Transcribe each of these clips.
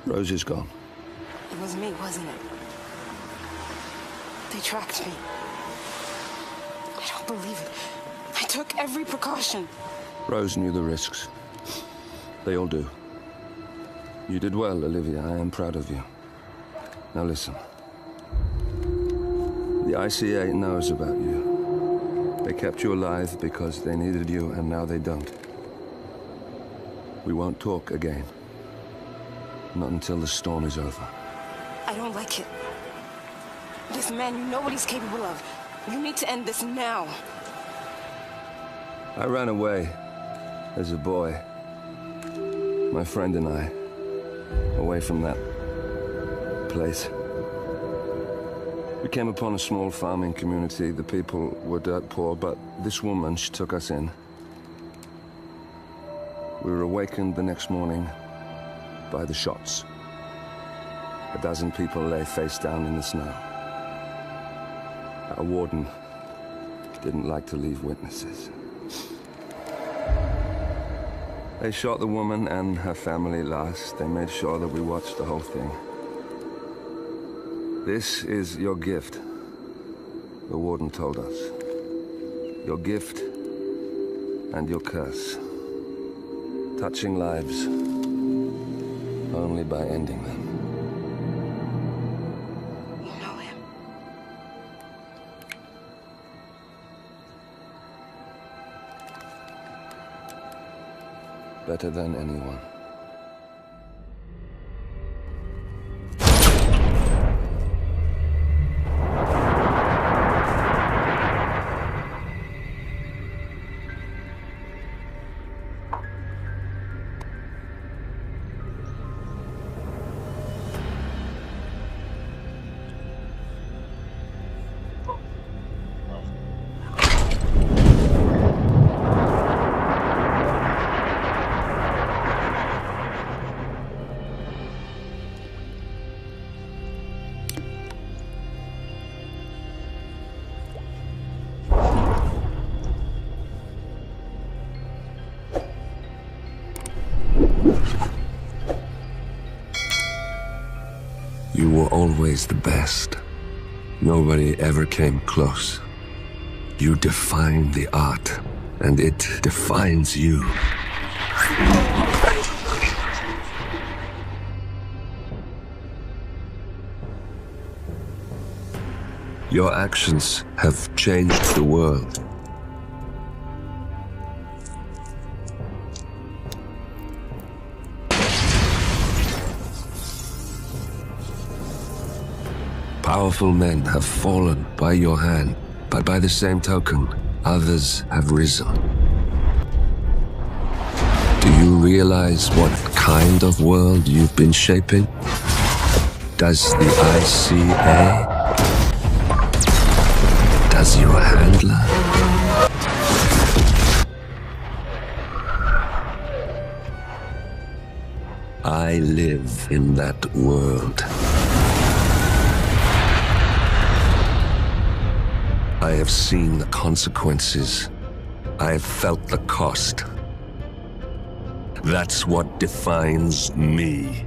Rosie's gone. It was me, wasn't it? They tracked me. I don't believe it. I took every precaution. Rose knew the risks. They all do. You did well, Olivia. I am proud of you. Now listen. The ICA knows about you. They kept you alive because they needed you, and now they don't. We won't talk again. Not until the storm is over. I don't like it. This man, you know what he's capable of. You need to end this now. I ran away as a boy. My friend and I. Away from that place. We came upon a small farming community. The people were dirt poor, but this woman, she took us in. We were awakened the next morning by the shots. A dozen people lay face down in the snow. Our warden didn't like to leave witnesses. They shot the woman and her family last. They made sure that we watched the whole thing. This is your gift, the warden told us. Your gift and your curse. Touching lives only by ending them. You know him. Better than anyone. You were always the best. Nobody ever came close. You define the art, and it defines you. Your actions have changed the world. Powerful men have fallen by your hand, but by the same token, others have risen. Do you realize what kind of world you've been shaping? Does the ICA? Does your handler? I live in that world. I have seen the consequences. I have felt the cost. That's what defines me.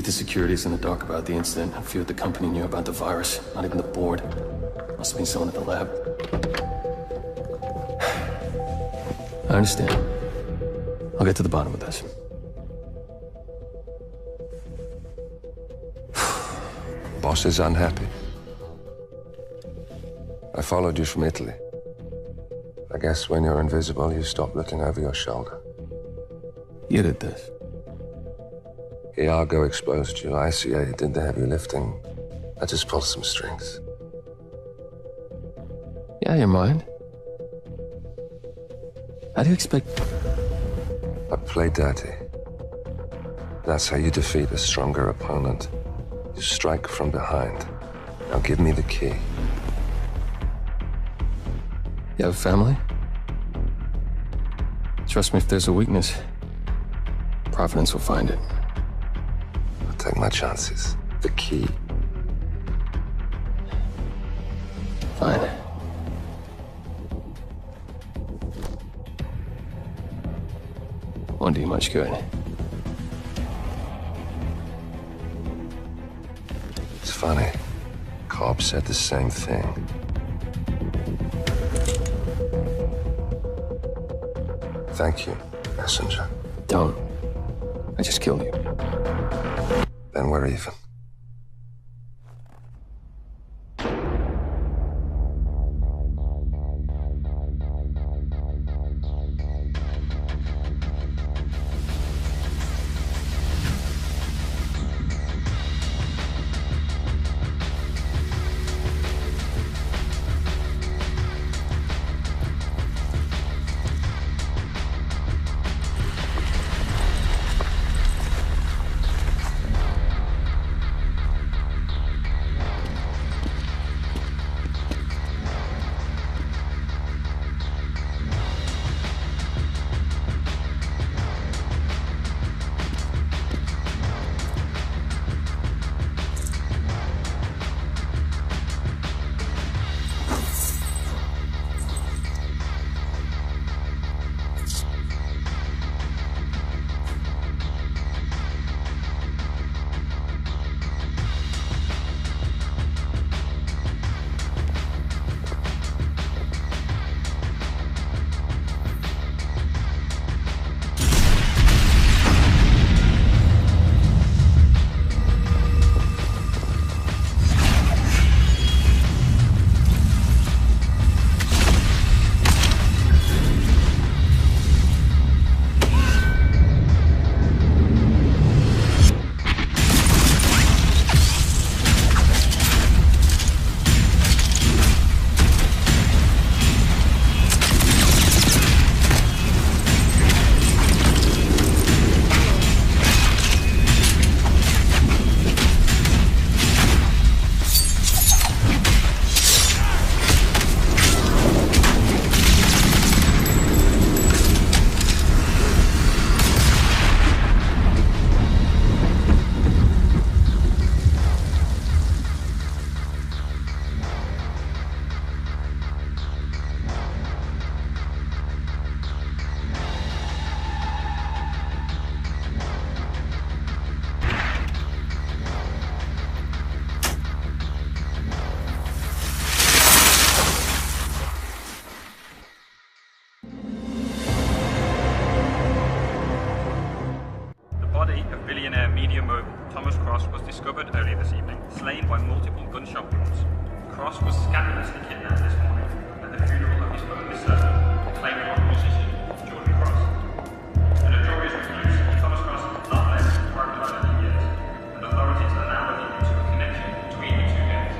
the security's in the dark about the incident. A few at the company knew about the virus. Not even the board. Must have been someone at the lab. I understand. I'll get to the bottom of this. Boss is unhappy. I followed you from Italy. I guess when you're invisible, you stop looking over your shoulder. You did this. Iago exposed you. ICA did the heavy lifting. I just pulled some strings. Yeah, your mind. How do you expect... I play dirty. That's how you defeat a stronger opponent. You strike from behind. Now give me the key. You have a family? Trust me, if there's a weakness, Providence will find it. I'll take my chances. The key. Fine. Won't do you much good. It's funny. Cobb said the same thing. Thank you, messenger. Don't. I just killed you. Then we're even. Slain by multiple gunshot wounds. Cross was scandalously kidnapped this morning at the funeral of his only son, proclaiming opposition of Jordan Cross. The notorious recluse of Thomas Cross has not left for over 20 years, and authorities are now looking into a connection between the two gangs.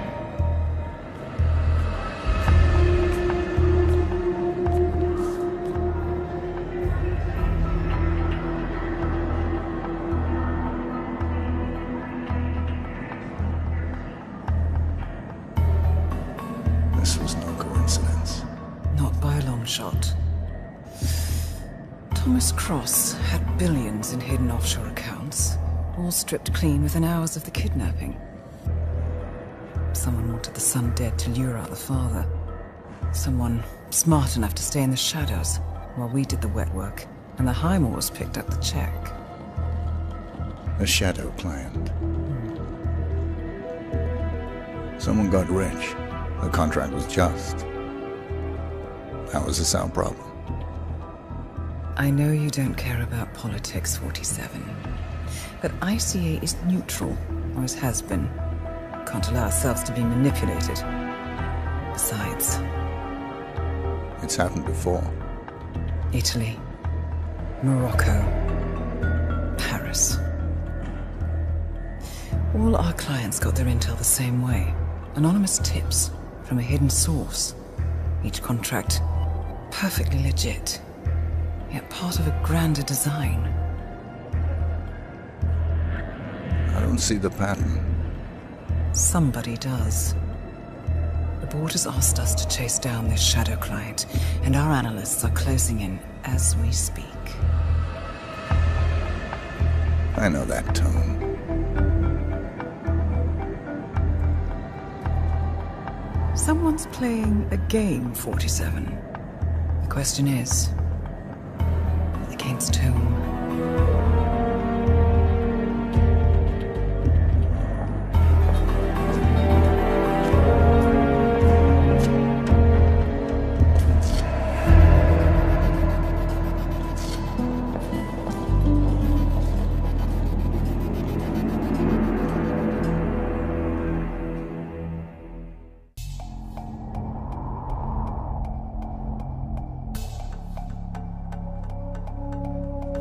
This was no coincidence. Not by a long shot. Thomas Cross had billions in hidden offshore accounts, all stripped clean within hours of the kidnapping. Someone wanted the son dead to lure out the father. Someone smart enough to stay in the shadows while we did the wet work, and the Highmores picked up the check. A shadow client. Someone got rich. The contract was just. That was a sound problem. I know you don't care about politics, 47. But ICA is neutral, or it has been. Can't allow ourselves to be manipulated. Besides... It's happened before. Italy. Morocco. Paris. All our clients got their intel the same way. Anonymous tips from a hidden source. Each contract perfectly legit, yet part of a grander design. I don't see the pattern. Somebody does. The board has asked us to chase down this shadow client, and our analysts are closing in as we speak. I know that tone. Someone's playing a game, 47. The question is, against whom?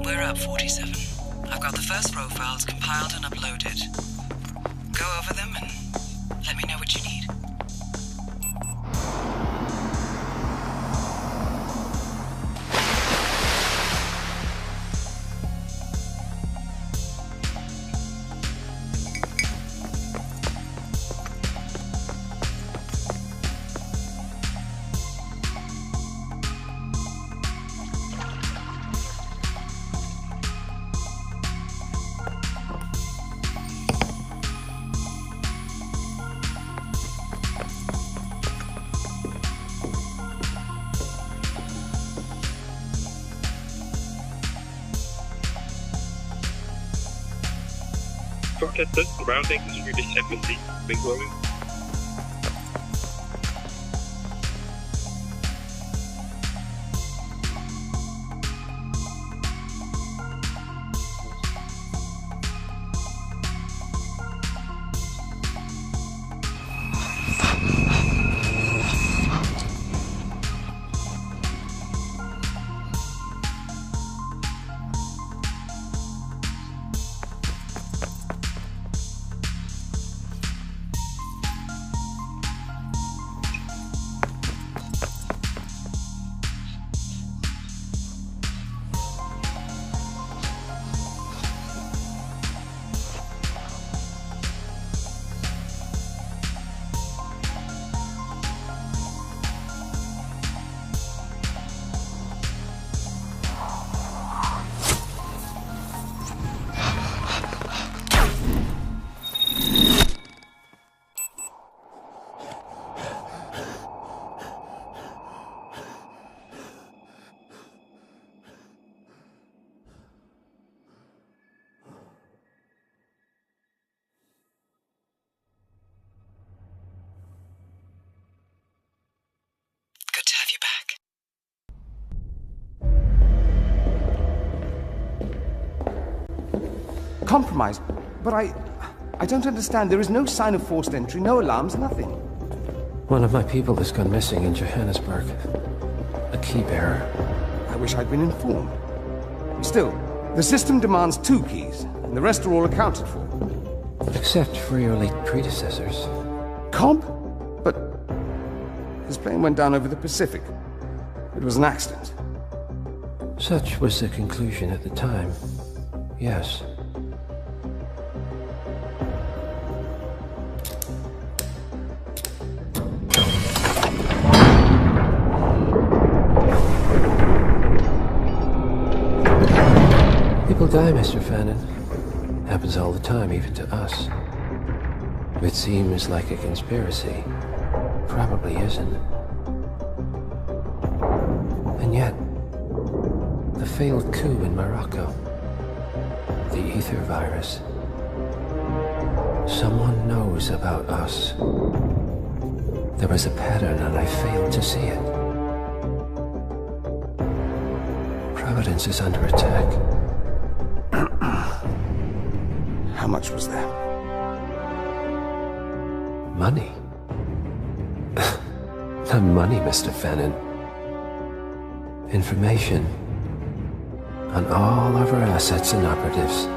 We're up, 47. I've got the first profiles compiled and uploaded. Go over them and let me know what you need. Broadcaster surrounding the Swedish embassy been growing. Good to have you back. Compromised? But I don't understand. There is no sign of forced entry, no alarms, nothing. One of my people has gone missing in Johannesburg. A key bearer. I wish I'd been informed. Still, the system demands 2 keys, and the rest are all accounted for. Except for your late predecessors. Comp? But his plane went down over the Pacific. It was an accident. Such was the conclusion at the time. Yes. People die, Mr. Fannin. Happens all the time, even to us. It seems like a conspiracy. Probably isn't. And yet, the failed coup in Morocco. the ether virus. Someone knows about us. There was a pattern and I failed to see it. Providence is under attack. How much was there? Money? Not money, Mr. Fannin. Information on all of our assets and operatives.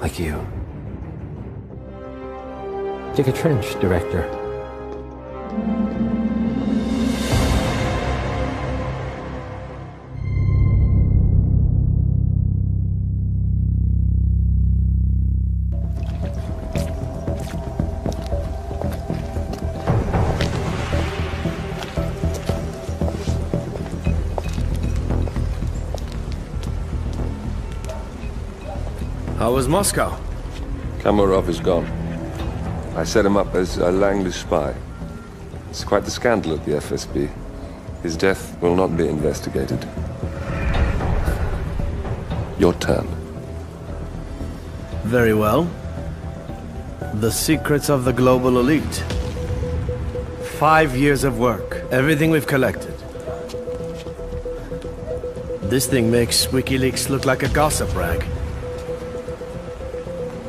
Like you. Dig a trench, Director. How was Moscow? Kamarov is gone. I set him up as a Langley spy. It's quite the scandal at the FSB. His death will not be investigated. Your turn. Very well. The secrets of the global elite. 5 years of work. Everything we've collected. This thing makes WikiLeaks look like a gossip rag.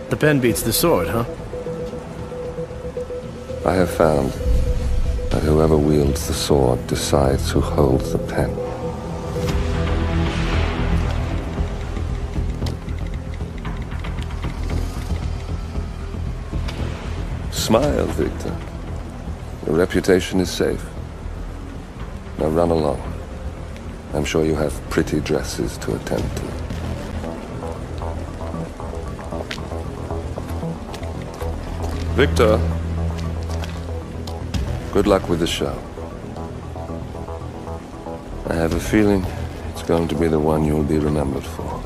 The pen beats the sword, huh? I have found that whoever wields the sword decides who holds the pen. Smile, Victor. Your reputation is safe. Now run along. I'm sure you have pretty dresses to attend to. Victor, good luck with the show. I have a feeling it's going to be the one you'll be remembered for.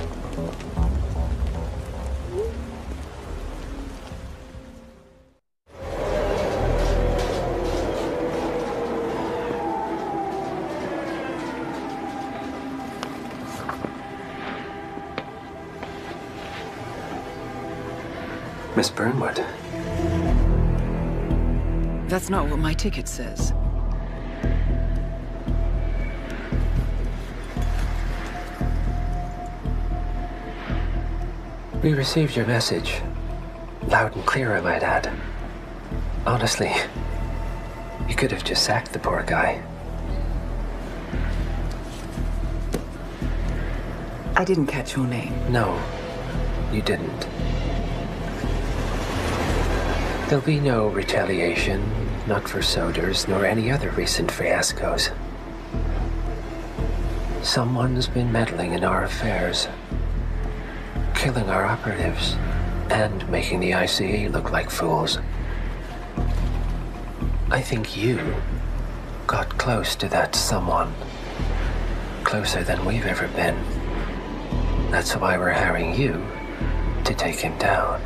Miss Burnwood. That's not what my ticket says. We received your message. Loud and clear, I might add. Honestly, you could have just sacked the poor guy. I didn't catch your name. No, you didn't. There'll be no retaliation, not for Soders, nor any other recent fiascos. Someone's been meddling in our affairs, killing our operatives, and making the ICE look like fools. I think you got close to that someone. Closer than we've ever been. That's why we're hiring you to take him down.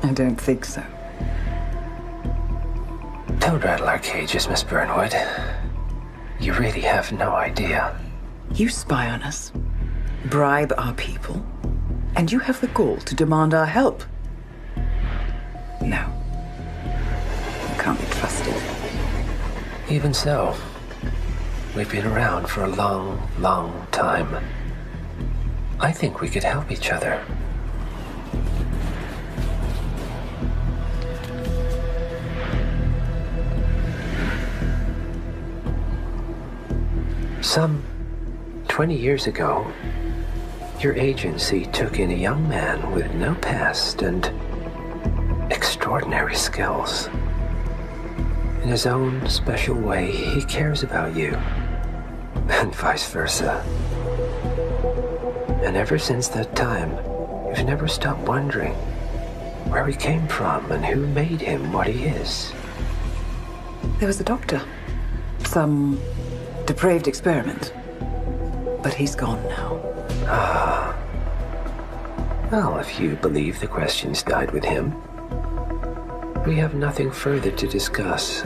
I don't think so. Don't rattle our cages, Miss Burnwood. You really have no idea. You spy on us, bribe our people, and you have the gall to demand our help. No. You can't be trusted. Even so, we've been around for a long, long time. I think we could help each other. Some 20 years ago, your agency took in a young man with no past and extraordinary skills. In his own special way, he cares about you, and vice versa. And ever since that time, you've never stopped wondering where he came from and who made him what he is. There was a doctor. Some depraved experiment. But he's gone now. Ah. Well, if you believe the questions died with him, we have nothing further to discuss.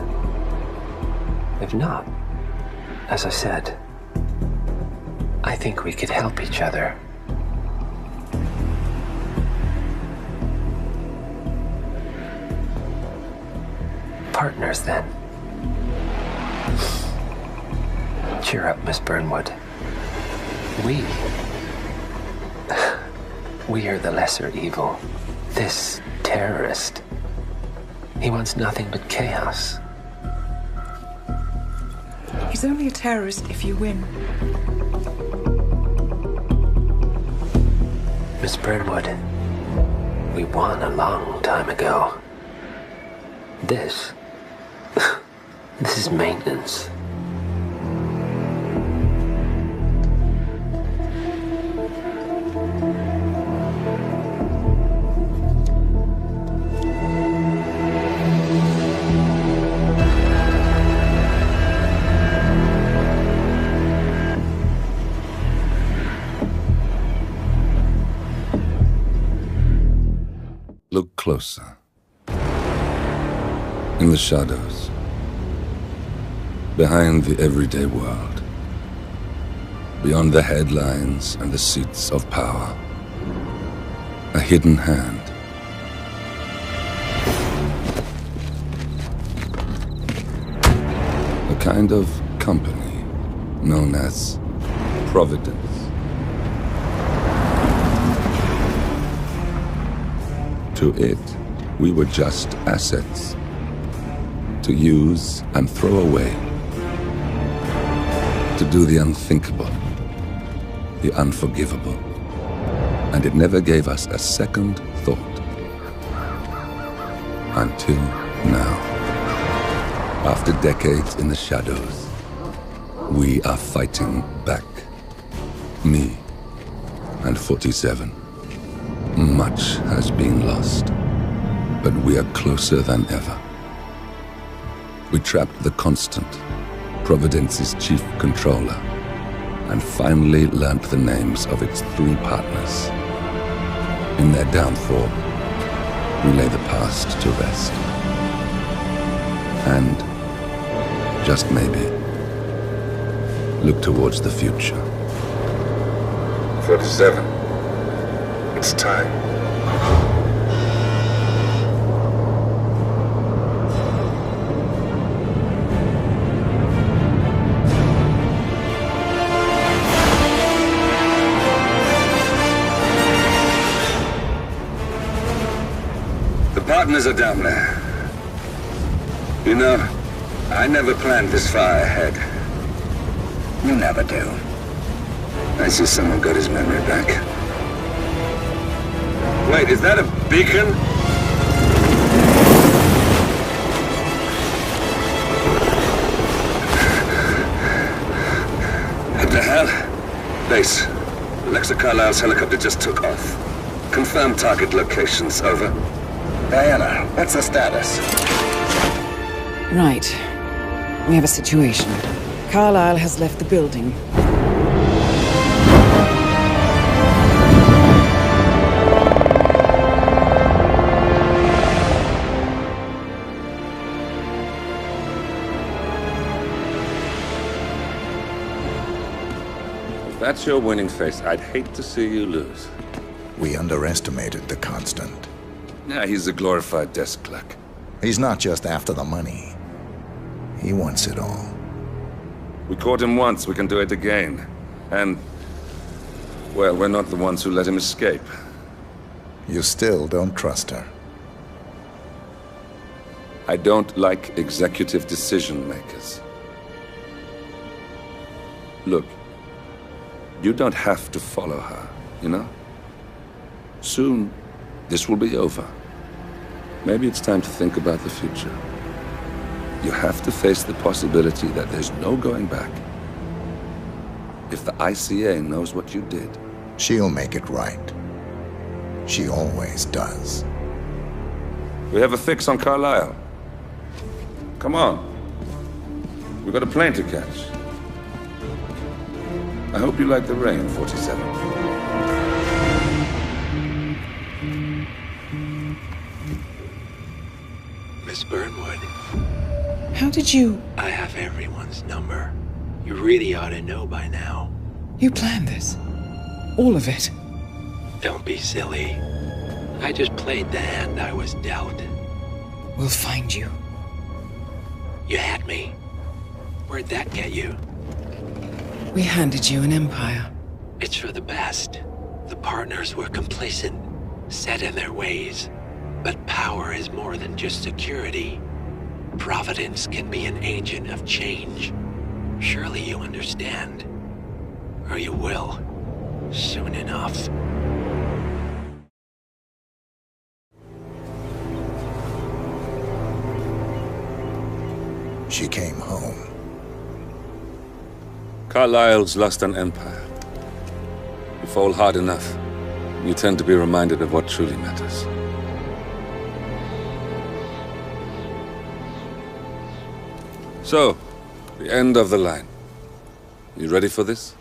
If not, as I said, I think we could help each other. partners, then. Cheer up, Miss Burnwood. We are the lesser evil. This terrorist. He wants nothing but chaos. He's only a terrorist if you win. Miss Burnwood, we won a long time ago. This is maintenance. Look closer. In the shadows. Behind the everyday world. Beyond the headlines and the seats of power. A hidden hand. A kind of company known as Providence. To it, we were just assets. To use and throw away. To do the unthinkable. The unforgivable. And it never gave us a second thought. Until now. After decades in the shadows, we are fighting back. Me and 47. Much has been lost, but we are closer than ever. We trapped the Constant, Providence's chief controller, and finally learnt the names of its 3 partners. In their downfall, we lay the past to rest. And, just maybe, look towards the future. 47. It's time. The partners are down there. You know, I never planned this far ahead. You never do. I see someone got his memory back. Wait, is that a beacon? What the hell? Base. Alexa Carlisle's helicopter just took off. Confirm target locations, over. Diana, what's the status? Right. We have a situation. Carlisle has left the building. If that's your winning face, I'd hate to see you lose. We underestimated the Constant. Yeah, he's a glorified desk clerk. He's not just after the money. He wants it all. We caught him once, we can do it again. And, well, we're not the ones who let him escape. You still don't trust her. I don't like executive decision makers. Look, you don't have to follow her, you know? Soon, this will be over. Maybe it's time to think about the future. You have to face the possibility that there's no going back. If the ICA knows what you did, She'll make it right. She always does. we have a fix on Carlisle. Come on. We've got a plane to catch. I hope you like the rain, 47. Miss Burnwood, How did you... I have everyone's number. You really ought to know by now. You planned this? All of it? Don't be silly. I just played the hand I was dealt. We'll find you. You had me. Where'd that get you? We handed you an empire. It's for the best. The partners were complacent, set in their ways. But power is more than just security. Providence can be an agent of change. Surely you understand. Or you will. Soon enough. She came home. Carlyle's lost an empire. You fall hard enough, you tend to be reminded of what truly matters. So, the end of the line. You ready for this?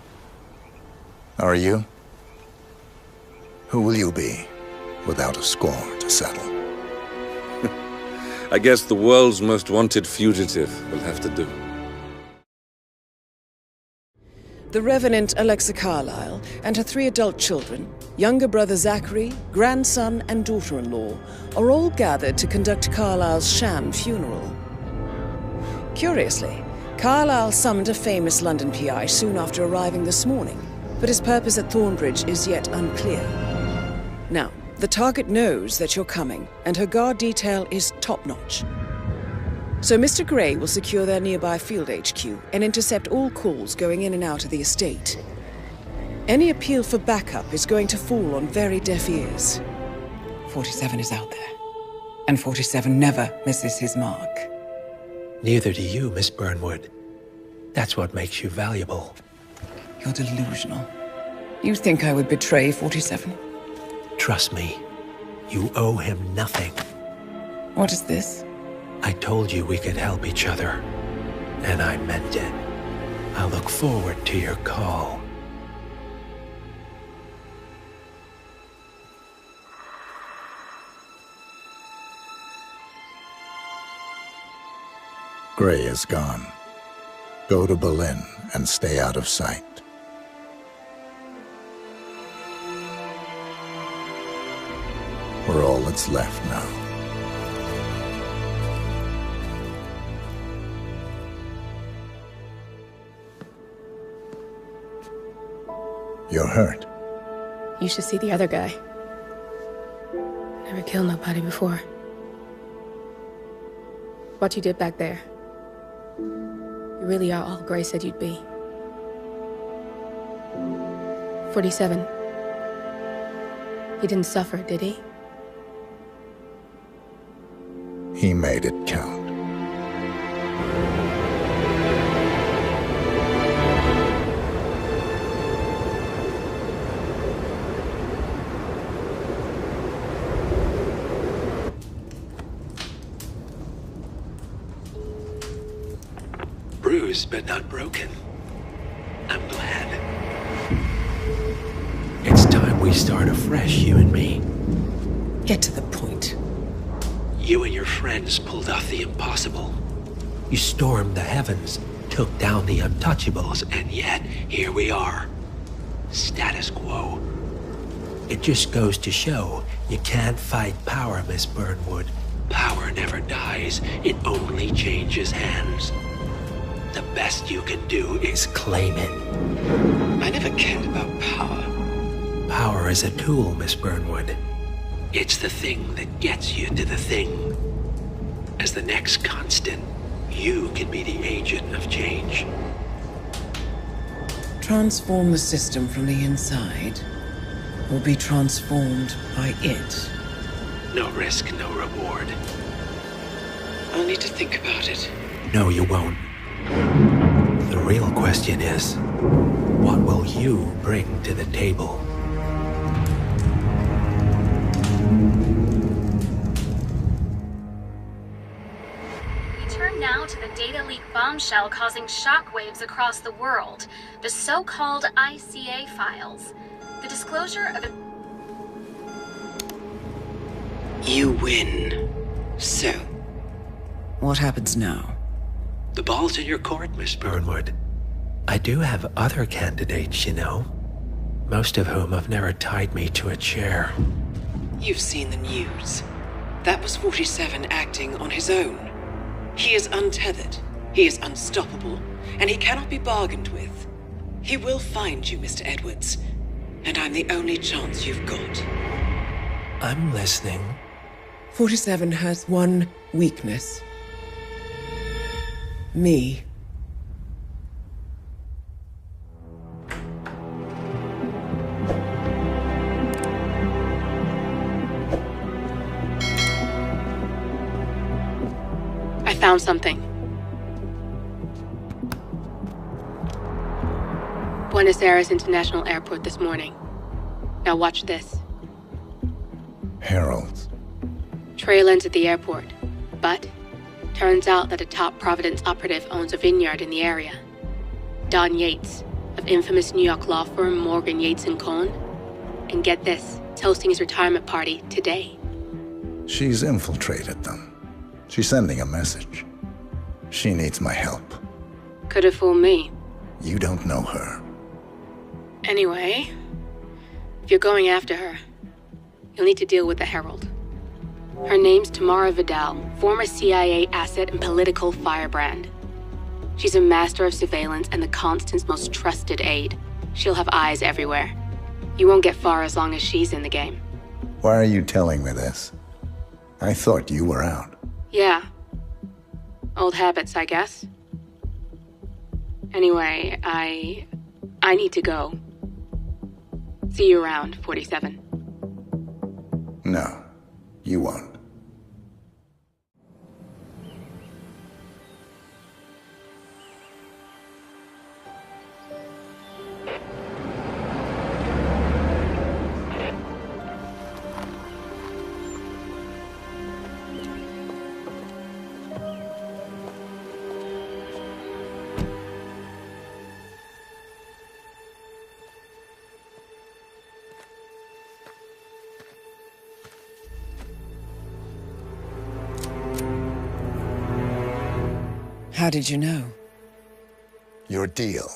Are you? Who will you be, without a score to settle? I guess the world's most wanted fugitive will have to do. The Revenant Alexa Carlyle and her 3 adult children, younger brother Zachary, grandson and daughter-in-law, are all gathered to conduct Carlyle's sham funeral. Curiously, Carlyle summoned a famous London PI soon after arriving this morning, but his purpose at Thornbridge is yet unclear. Now, the target knows that you're coming, and her guard detail is top-notch. So Mr. Gray will secure their nearby field HQ and intercept all calls going in and out of the estate. Any appeal for backup is going to fall on very deaf ears. 47 is out there, and 47 never misses his mark. Neither do you, Miss Burnwood. That's what makes you valuable. You're delusional. You think I would betray 47? Trust me, you owe him nothing. What is this? I told you we could help each other, and I meant it. I look forward to your call. Gray is gone. Go to Berlin and stay out of sight. We're all that's left now. You're hurt. You should see the other guy. Never killed nobody before. What you did back there. You really are all Gray said you'd be. 47. He didn't suffer, did he? He made it count. Bruised but not broken. I'm glad. It's time we start afresh, you and me. Get to the point. You and your friends pulled off the impossible. You stormed the heavens, took down the untouchables, and yet, here we are. Status quo. It just goes to show, you can't fight power, Miss Burnwood. Power never dies, it only changes hands. The best you can do is claim it. I never cared about power. Power is a tool, Miss Burnwood. It's the thing that gets you to the thing. As the next constant, you can be the agent of change. Transform the system from the inside, or be transformed by it. No risk, no reward. I'll need to think about it. No, you won't. The real question is, what will you bring to the table? We turn now to the data leak bombshell causing shockwaves across the world, the so-called ICA files. The disclosure of You win. So? What happens now? The ball's in your court, Miss Burnwood. I do have other candidates, you know. Most of whom have never tied me to a chair. You've seen the news. That was 47 acting on his own. He is untethered, he is unstoppable, and he cannot be bargained with. He will find you, Mr. Edwards, and I'm the only chance you've got. I'm listening. 47 has one weakness. Me. I found something. Buenos Aires International Airport this morning. Now watch this. Heralds. Trail ends at the airport, but turns out that a top Providence operative owns a vineyard in the area. Don Yates, of infamous New York law firm Morgan, Yates & Cohn. And get this, is hosting his retirement party today. She's infiltrated them. She's sending a message. She needs my help. Could have fooled me. You don't know her. Anyway, if you're going after her, you'll need to deal with the Herald. Her name's Tamara Vidal, former CIA asset and political firebrand. She's a master of surveillance and the Constant's most trusted aide. She'll have eyes everywhere. You won't get far as long as she's in the game. Why are you telling me this? I thought you were out. Yeah. Old habits, I guess. Anyway, I need to go. See you around, 47. No, you won't. How did you know? Your deal.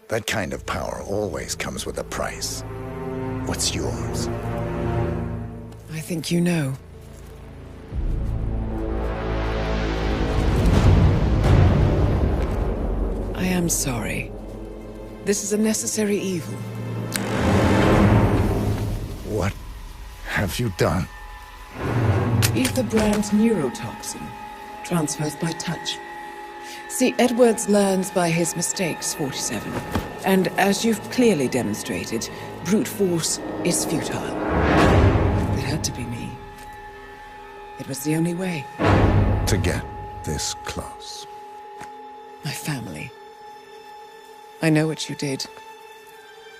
That kind of power always comes with a price. What's yours? I think you know. I am sorry. This is a necessary evil. What have you done? Ether brand neurotoxin. Transfers by touch. See, Edwards learns by his mistakes, 47. And as you've clearly demonstrated, brute force is futile. It had to be me. It was the only way. To get this close. My family. I know what you did.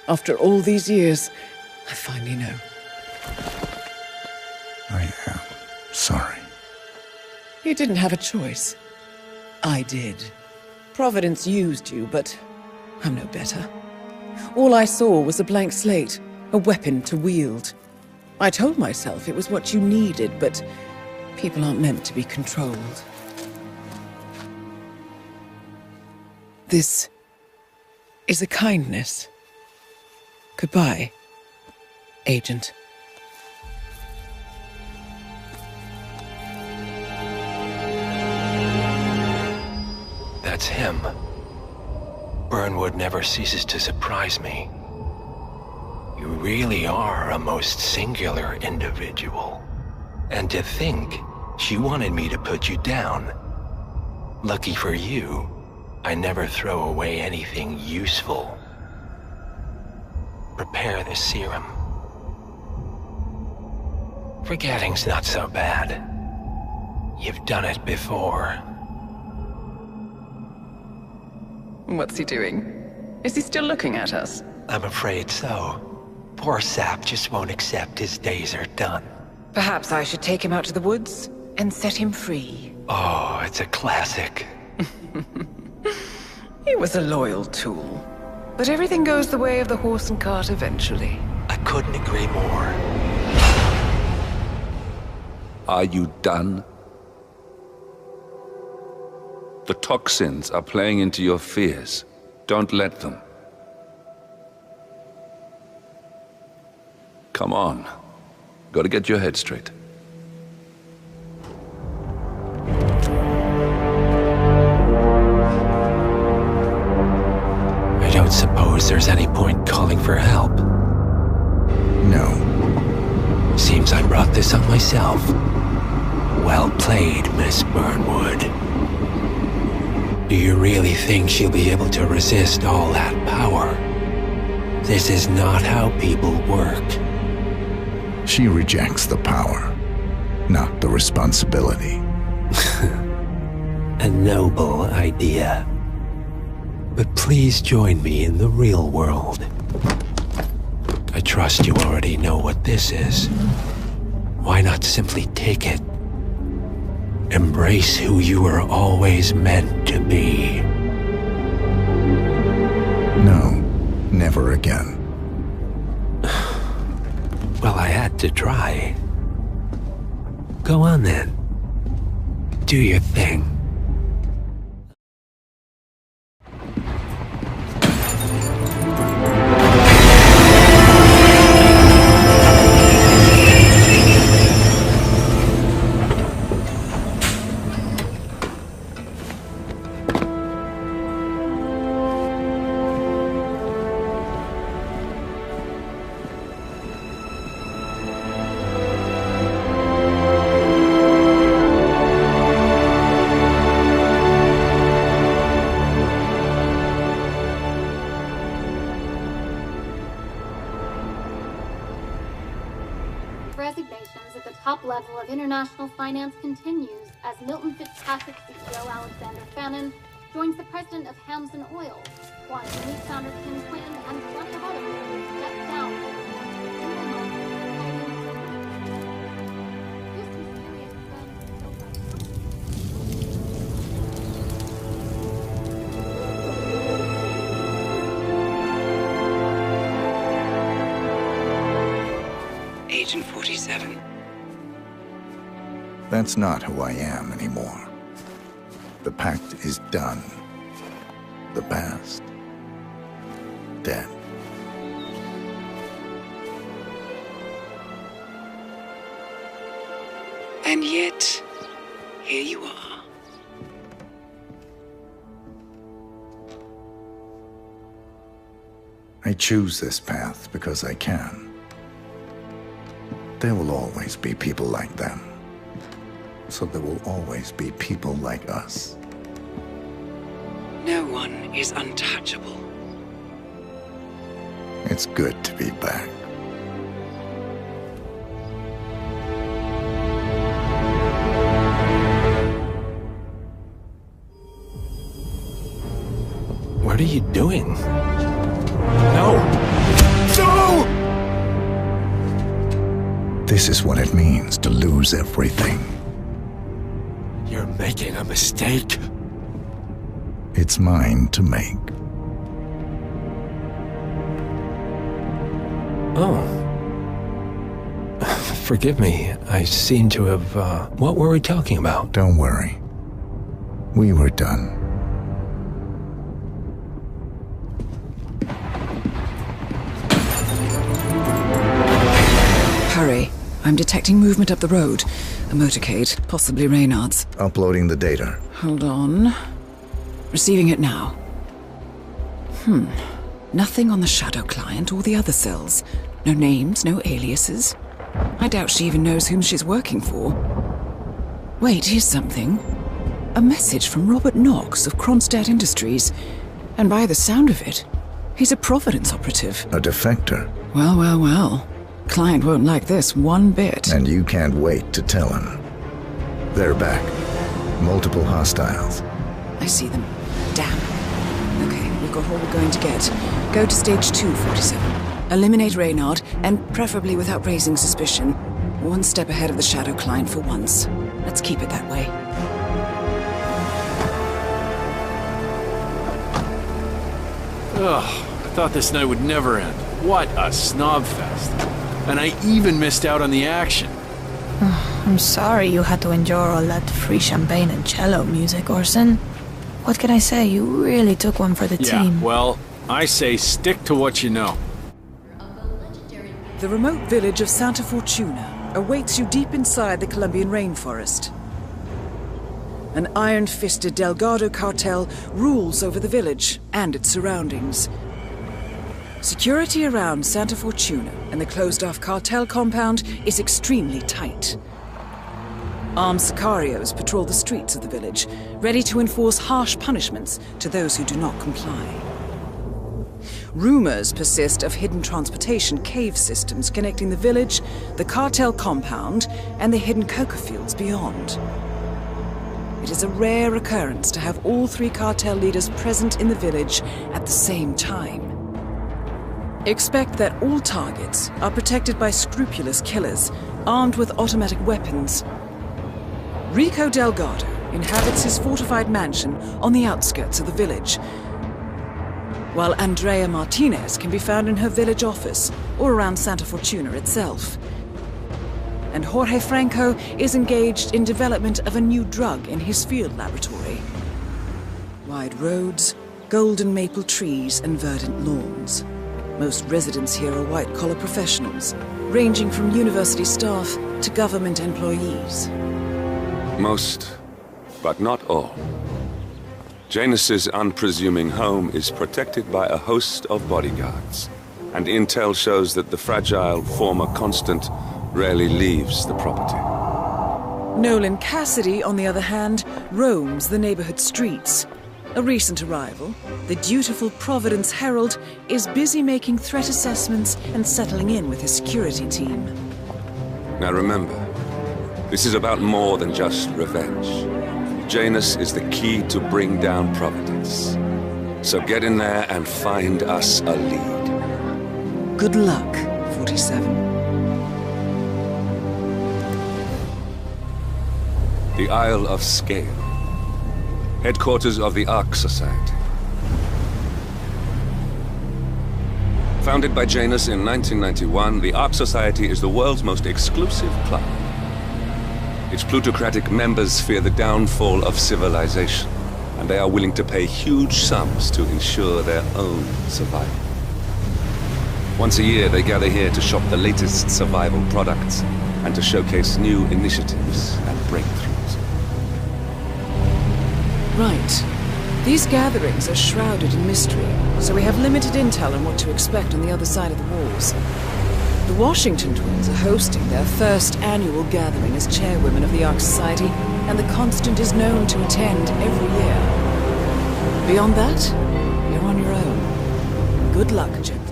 After all these years, I finally know. I am sorry. You didn't have a choice. I did. Providence used you, but I'm no better. All I saw was a blank slate, a weapon to wield. I told myself it was what you needed, but people aren't meant to be controlled. This is a kindness. Goodbye, Agent. That's him. Burnwood never ceases to surprise me. You really are a most singular individual. And to think, she wanted me to put you down. Lucky for you, I never throw away anything useful. Prepare the serum. Forgetting's not so bad. You've done it before. What's he doing? Is he still looking at us? I'm afraid so. Poor sap just won't accept his days are done. Perhaps I should take him out to the woods and set him free. Oh, it's a classic. He was a loyal tool. But everything goes the way of the horse and cart eventually. I couldn't agree more. Are you done? The toxins are playing into your fears. Don't let them. Come on. Gotta get your head straight. there's any point calling for help. No. Seems I brought this up myself. Well played, Miss Burnwood. Do you really think she'll be able to resist all that power? This is not how people work. She rejects the power, not the responsibility. A noble idea. But please join me in the real world. I trust you already know what this is. Why not simply take it? Embrace who you were always meant to be. No, never again. Well, I had to try. Go on then. Do your thing. Resignations at the top level of international finance continues as Milton Fitzpatrick CEO Alexander Fannin joins the president of Hamson Oil, Quantum Leap founder Tim Quinn, and plenty of other people step down. Agent 47. That's not who I am anymore. The pact is done. The past, dead. And yet, here you are. I choose this path because I can. There will always be people like them. So there will always be people like us. No one is untouchable. It's good to be back. What are you doing? No! No! This is what it means to lose everything. You're making a mistake. It's mine to make. Oh. Forgive me. I seem to have, what were we talking about? Don't worry. We were done. Hurry. I'm detecting movement up the road. A motorcade, possibly Reynard's. Uploading the data. Hold on. Receiving it now. Nothing on the Shadow client or the other cells. No names, no aliases. I doubt she even knows whom she's working for. Wait, here's something. A message from Robert Knox of Kronstadt Industries. And by the sound of it, he's a Providence operative. A defector. Well, well, well. Client won't like this one bit. And you can't wait to tell him. They're back. Multiple hostiles. I see them. Damn. Okay, we've got all we're going to get. Go to stage 2, 47. Eliminate Reynard, and preferably without raising suspicion. One step ahead of the Shadow client for once. Let's keep it that way. Ugh, I thought this night would never end. What a snobfest. And I even missed out on the action. I'm sorry you had to endure all that free champagne and cello music, Orson. What can I say? You really took one for the team. Yeah, well, I say stick to what you know. The remote village of Santa Fortuna awaits you deep inside the Colombian rainforest. An iron-fisted Delgado cartel rules over the village and its surroundings. Security around Santa Fortuna and the closed-off cartel compound is extremely tight. Armed sicarios patrol the streets of the village, ready to enforce harsh punishments to those who do not comply. Rumors persist of hidden transportation cave systems connecting the village, the cartel compound, and the hidden coca fields beyond. It is a rare occurrence to have all three cartel leaders present in the village at the same time. Expect that all targets are protected by scrupulous killers, armed with automatic weapons. Rico Delgado inhabits his fortified mansion on the outskirts of the village, while Andrea Martinez can be found in her village office or around Santa Fortuna itself. And Jorge Franco is engaged in development of a new drug in his field laboratory. Wide roads, golden maple trees, and verdant lawns. Most residents here are white-collar professionals, ranging from university staff to government employees. Most, but not all. Janus's unpresuming home is protected by a host of bodyguards, and intel shows that the fragile former constant rarely leaves the property. Nolan Cassidy, on the other hand, roams the neighborhood streets. A recent arrival, the dutiful Providence Herald is busy making threat assessments and settling in with his security team. Now remember, this is about more than just revenge. Janus is the key to bring down Providence. So get in there and find us a lead. Good luck, 47. The Isle of Scale. Headquarters of the Ark Society. Founded by Janus in 1991, the Ark Society is the world's most exclusive club. Its plutocratic members fear the downfall of civilization, and they are willing to pay huge sums to ensure their own survival. Once a year, they gather here to shop the latest survival products and to showcase new initiatives and breakthroughs. Right. These gatherings are shrouded in mystery, so we have limited intel on what to expect on the other side of the walls. The Washington twins are hosting their first annual gathering as chairwomen of the Ark Society, and the Constant is known to attend every year. Beyond that, you're on your own. Good luck, gentlemen.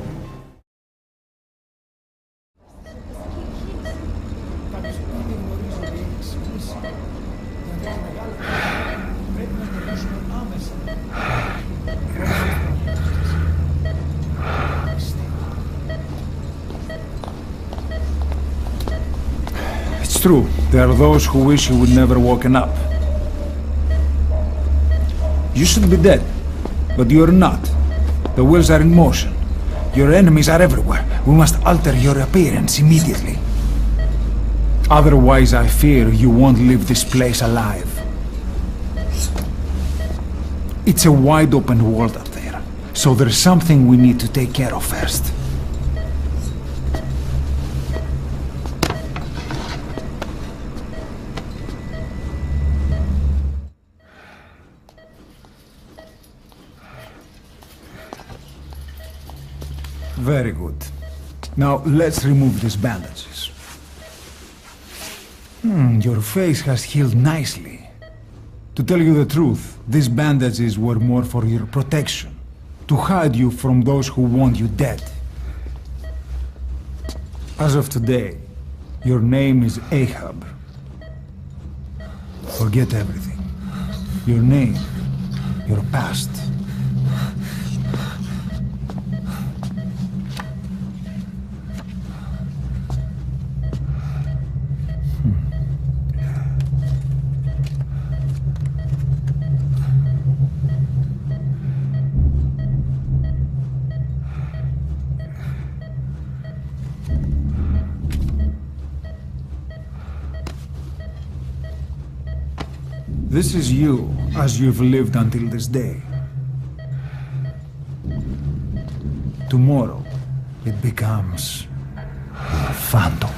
It's true, there are those who wish you would never woken up. You should be dead, but you're not. The wheels are in motion. Your enemies are everywhere. We must alter your appearance immediately. Otherwise, I fear you won't leave this place alive. It's a wide open world up there, so there's something we need to take care of first. Very good. Now, let's remove these bandages. Your face has healed nicely. To tell you the truth, these bandages were more for your protection, to hide you from those who want you dead. As of today, your name is Ahab. Forget everything. Your name, your past. This is you, as you've lived until this day. Tomorrow, it becomes a phantom.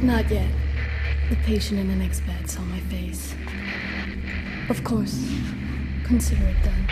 Not yet. The patient in the next bed saw my face. Of course. Consider it done.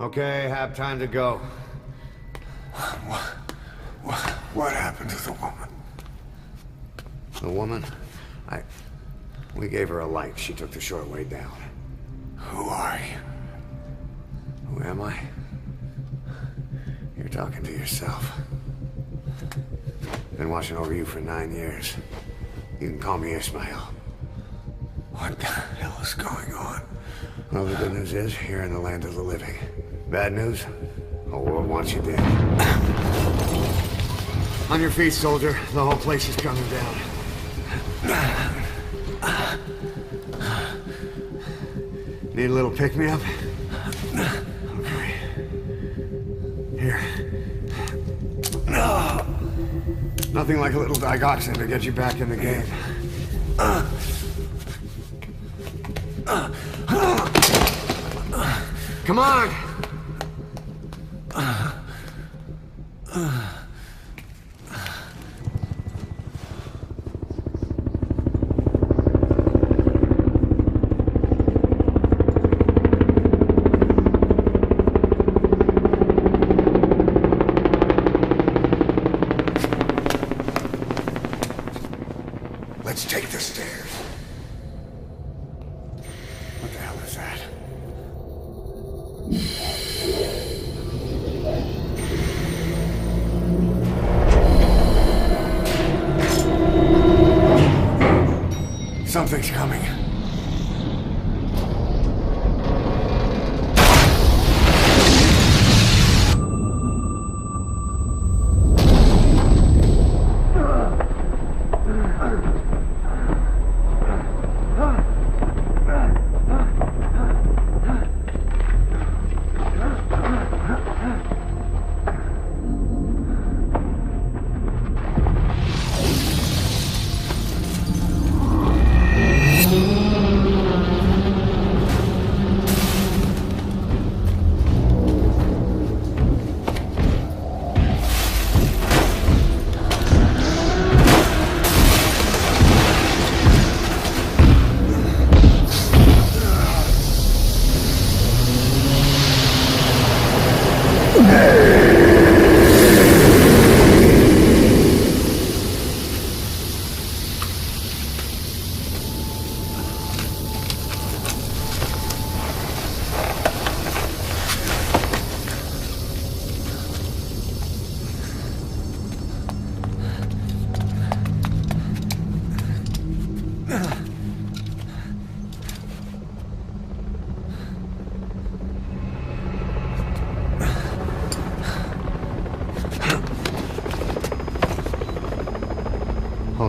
Okay, have time to go. What happened to the woman? The woman? We gave her a light. She took the short way down. Who are you? Who am I? You're talking to yourself. Been watching over you for 9 years. You can call me Ishmael. What the hell is going on? Well, the good news is, you're in the land of the living. Bad news? The world wants you dead. On your feet, soldier. The whole place is coming down. Need a little pick-me-up? Okay. Here. Nothing like a little digoxin to get you back in the game. Come on! Let's take the stairs. What the hell is that? Something's coming.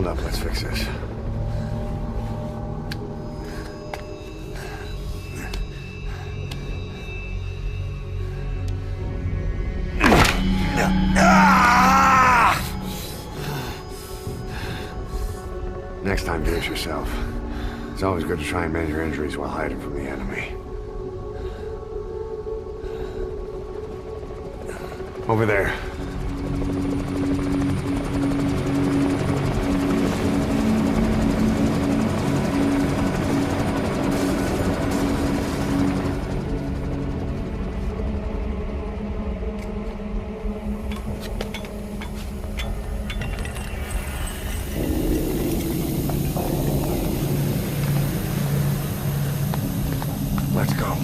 Hold up, let's fix this. Next time, do it yourself. It's always good to try and mend your injuries while hiding from the enemy. Over there. Let's go.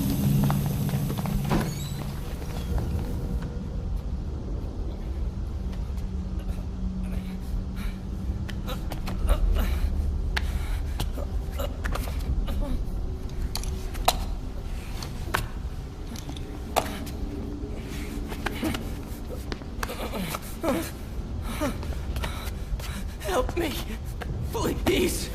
Help me, please.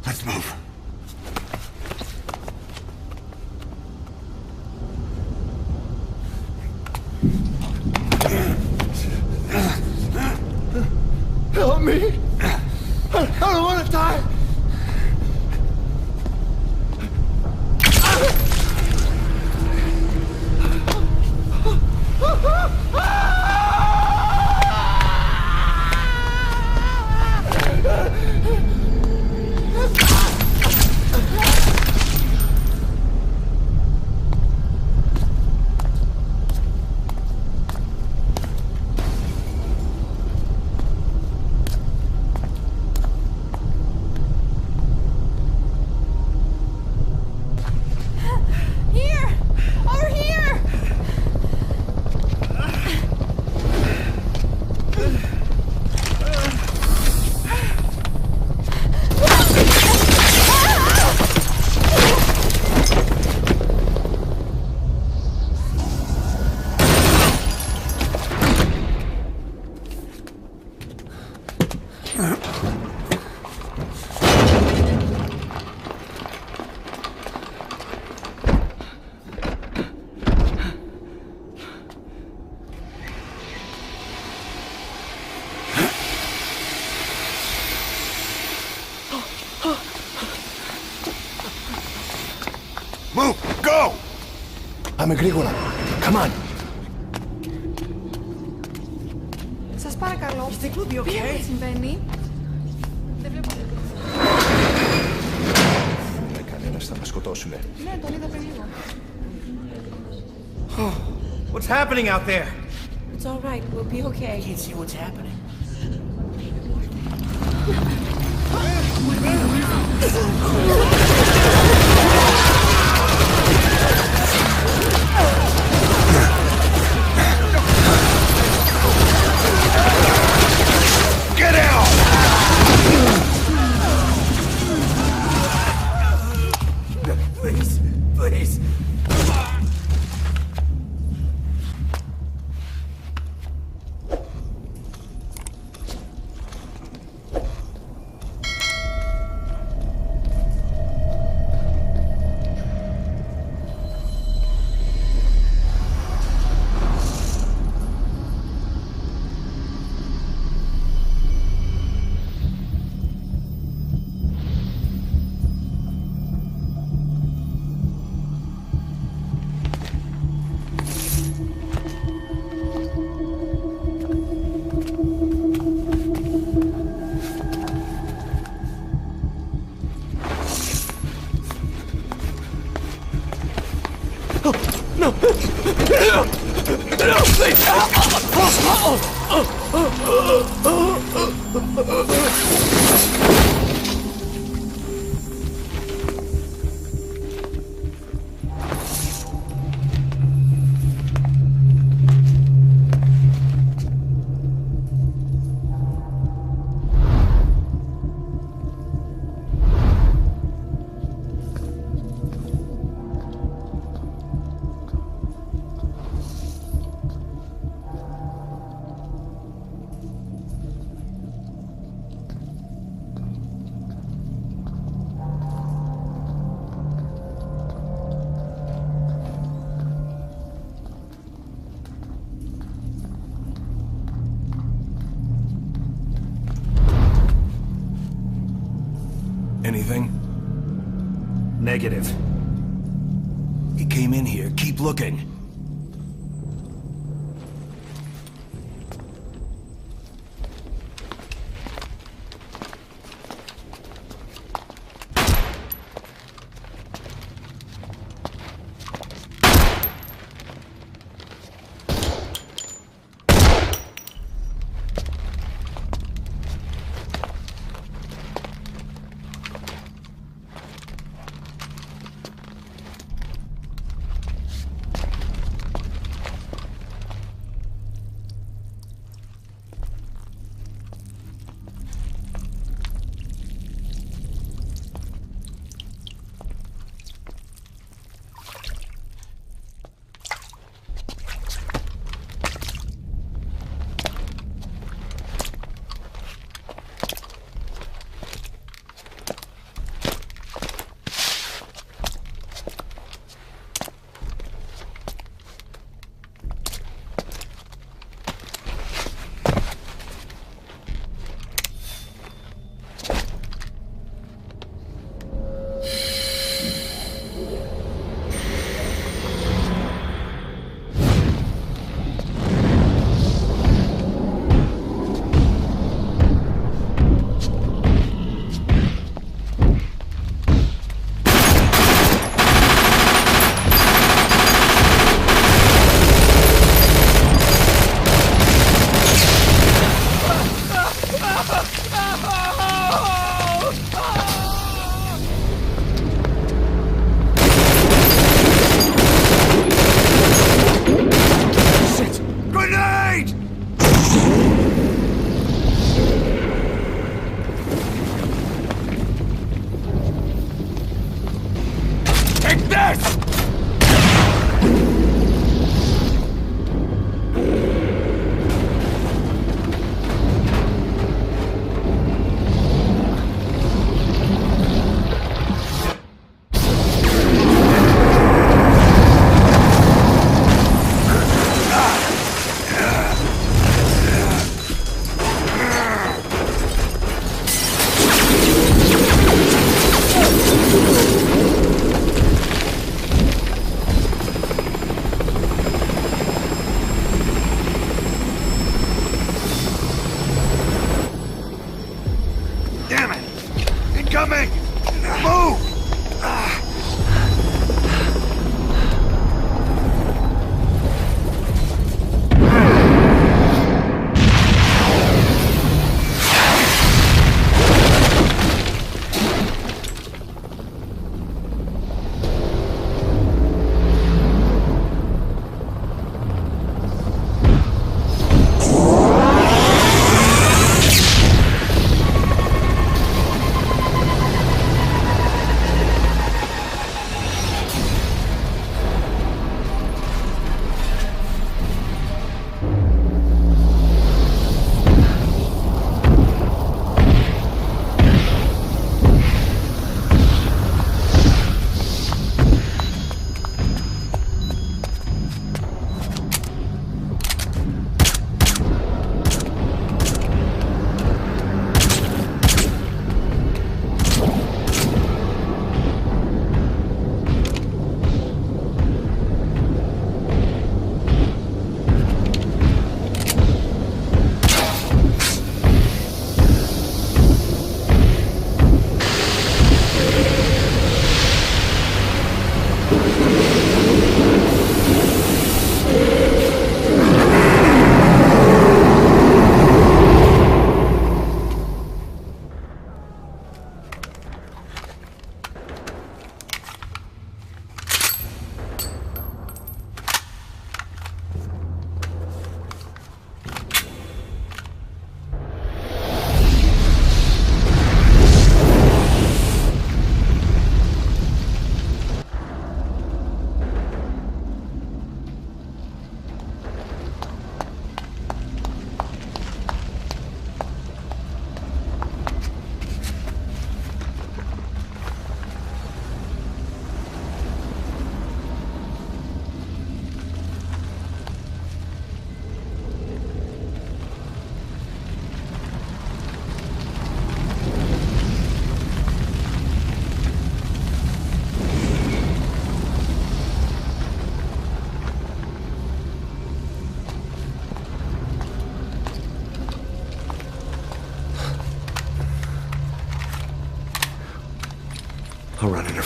Let's move. Help me! I don't want to die! Move! Go! Πάμε γρήγορα. Come on. Σας παρακαλώ. Τι συμβαίνει? Δεν βλέπω. Κανένας θα μας σκοτώσουνε. Ναι, τον είδα πριν λίγο. What's happening out there? It's all right. We'll be okay. I can't see what's happening. Get out! Please, please. No! No, please! Anything? Negative. He came in here. Keep looking.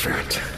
interference.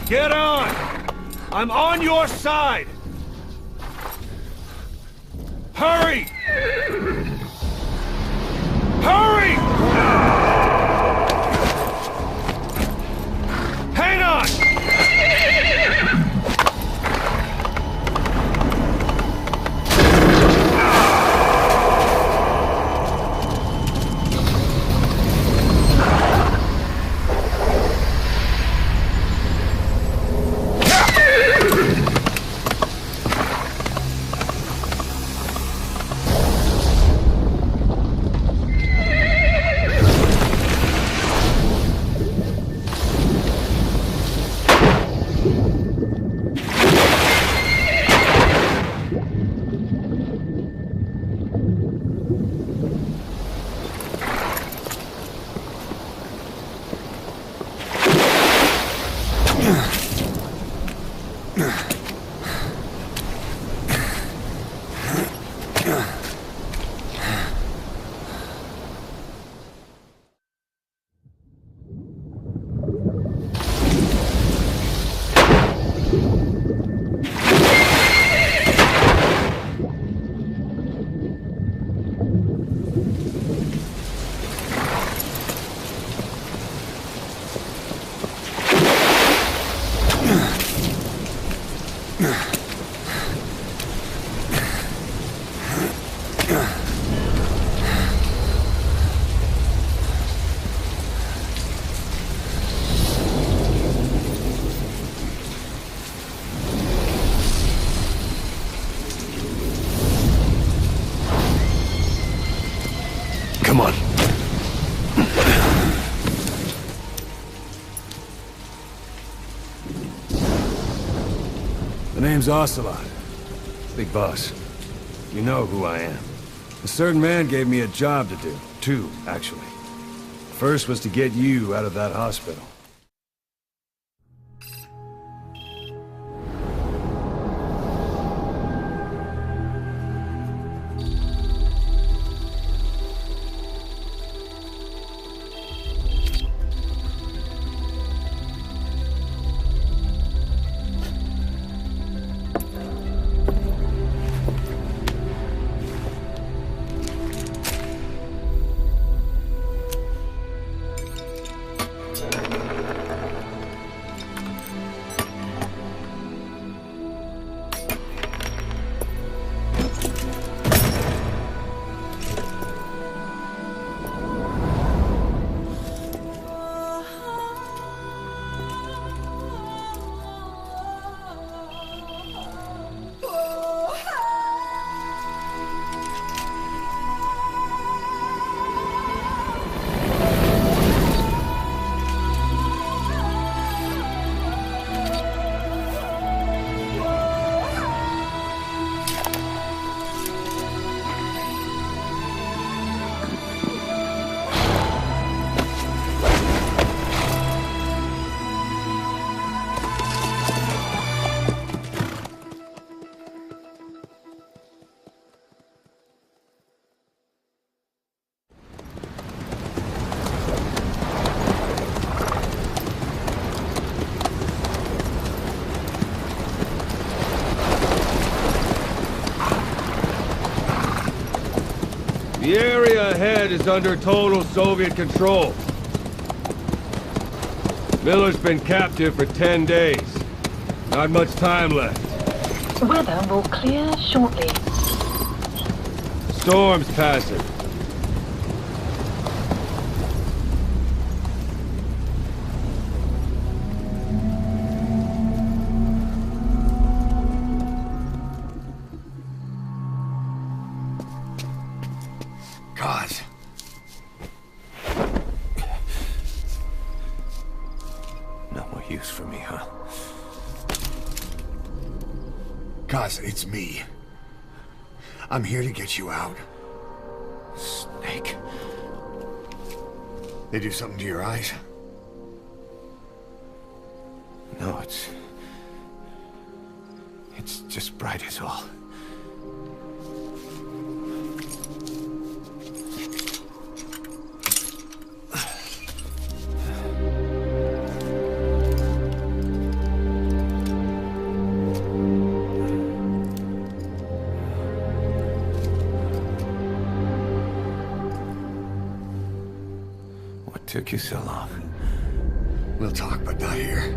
Get on! I'm on your side! Hurry! Hurry! Hang on! Come on. The name's Ocelot. Big boss. You know who I am. A certain man gave me a job to do. Two, actually. First was to get you out of that hospital. The area ahead is under total Soviet control. Miller's been captive for 10 days. Not much time left. Weather will clear shortly. Storm's passing. God. No more use for me, huh? Kaz, it's me. I'm here to get you out. Snake. They do something to your eyes? No, it's just bright is all. Took you so long. We'll talk, but not here.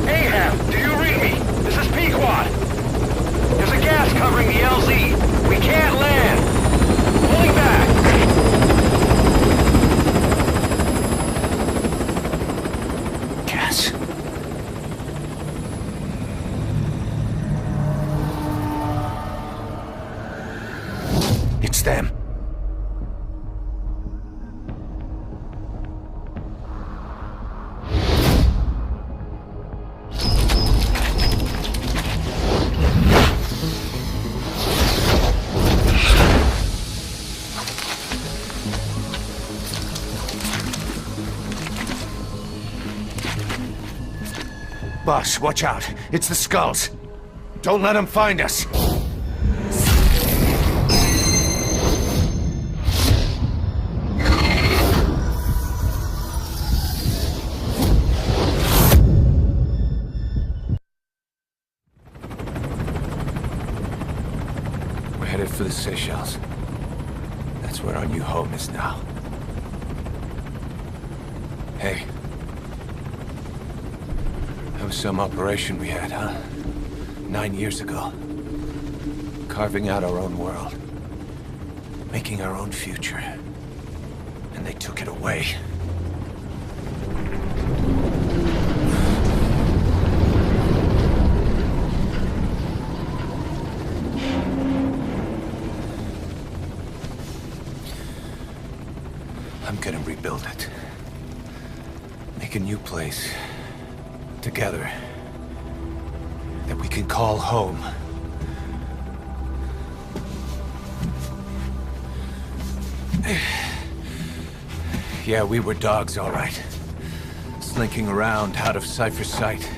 Ahab, do you read me? This is Pequod. There's a gas covering the LZ. We can't land. Pulling back. Gas. It's them. Boss, watch out. It's the skulls. Don't let them find us. We're headed for the Seychelles. That's where our new home is now. Hey. That was some operation we had, huh? 9 years ago. Carving out our own world. Making our own future. And they took it away. I'm gonna rebuild it. Make a new place. Together. That we can call home. Yeah, we were dogs, all right. Slinking around out of Cypher's sight.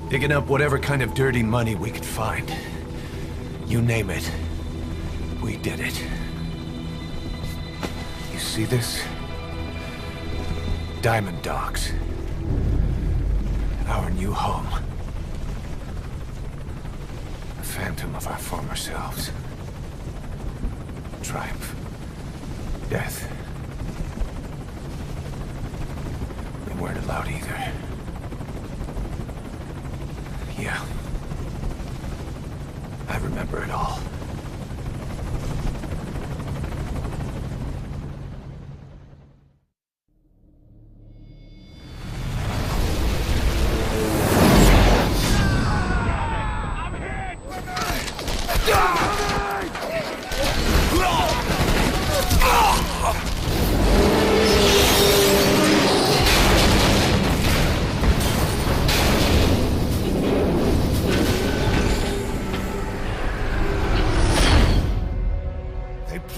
Digging up whatever kind of dirty money we could find. You name it. We did it. You see this? Diamond Dogs. Our new home. A phantom of our former selves. Triumph. Death. We weren't allowed either. Yeah. I remember it all.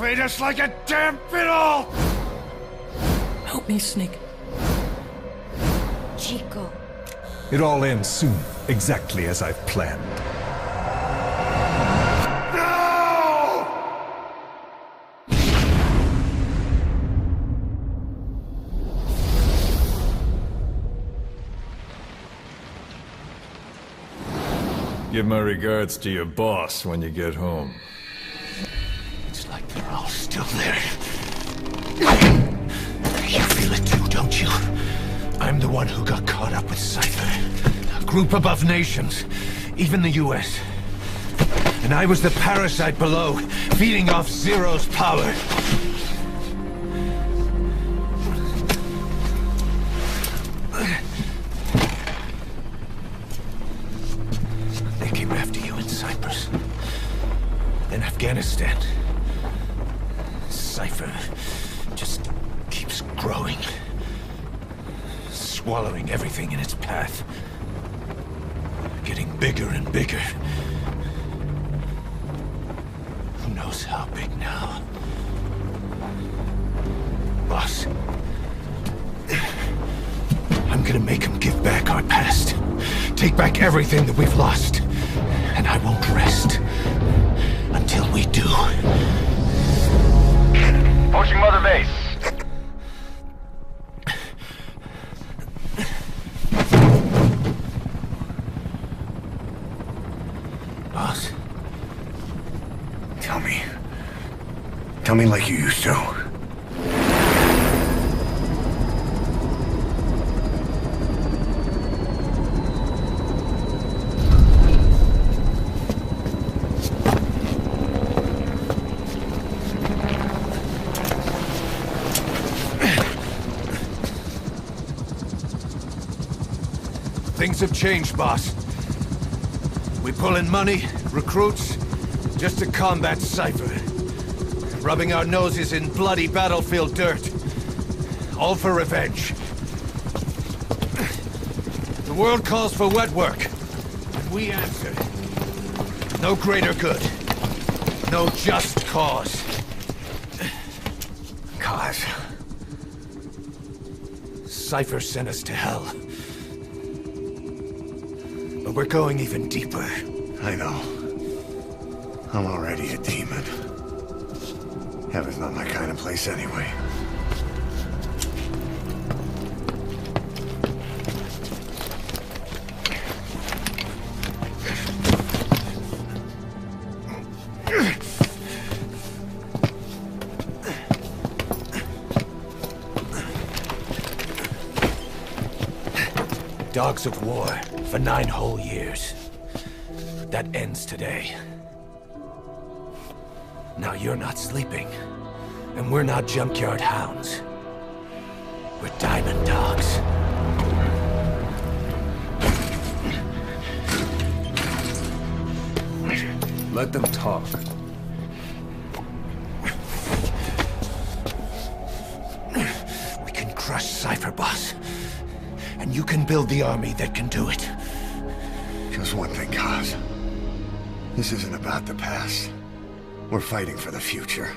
Treat us like a damn fiddle! Help me, Snake. Chico. It all ends soon, exactly as I've planned. Give my regards to your boss when you get home. It's like they're all still there. You feel it too, don't you? I'm the one who got caught up with Cypher. A group above nations, even the US. And I was the parasite below, feeding off Zero's power. They came after you in Cyprus. Then Afghanistan. Cypher just keeps growing. Swallowing everything in its path. Getting bigger and bigger. Who knows how big now? Boss. I'm gonna make him give back our past. Take back everything that we've lost. And I won't rest until we do. Approaching Mother Base. me like you used to. Things have changed, boss. We pull in money, recruits, just to combat Cypher. Rubbing our noses in bloody battlefield dirt. All for revenge. The world calls for wet work, and we answer. No greater good. No just cause. Cause? Cypher sent us to hell. But we're going even deeper. I know. I'm already a demon. Heaven's not my kind of place anyway. Dogs of war for 9 whole years. That ends today. Now you're not sleeping, and we're not junkyard hounds. We're diamond dogs. Let them talk. We can crush Cypher, boss. And you can build the army that can do it. Just one thing, Kaz. This isn't about the past. We're fighting for the future.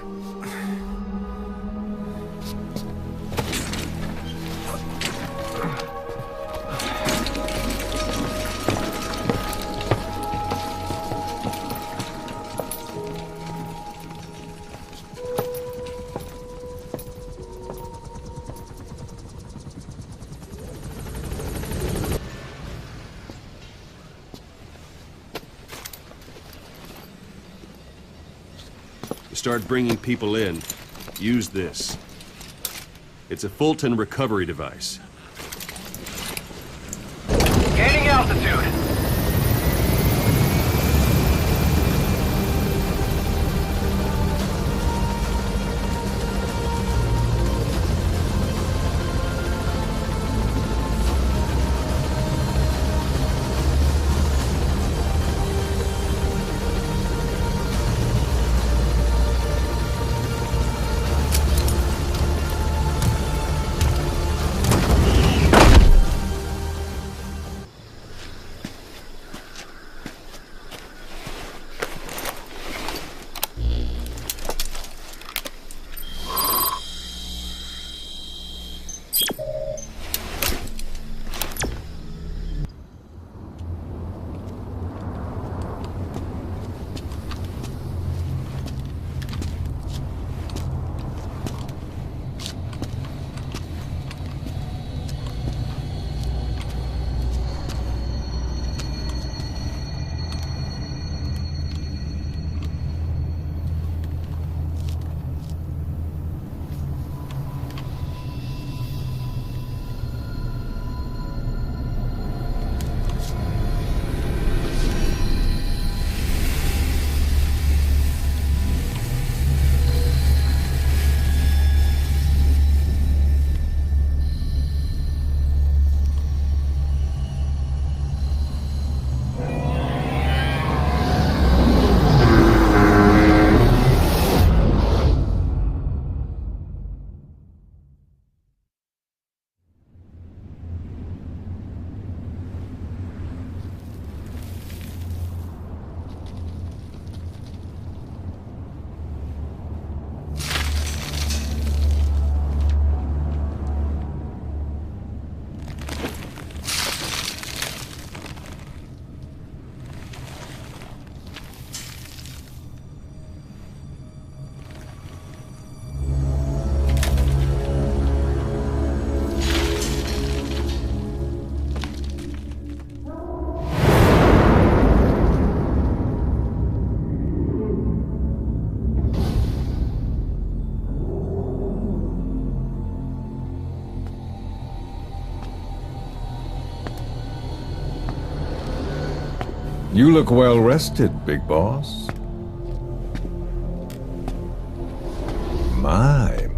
Start bringing people in, use this. It's a Fulton recovery device. Gaining altitude. You look well rested, big boss. My,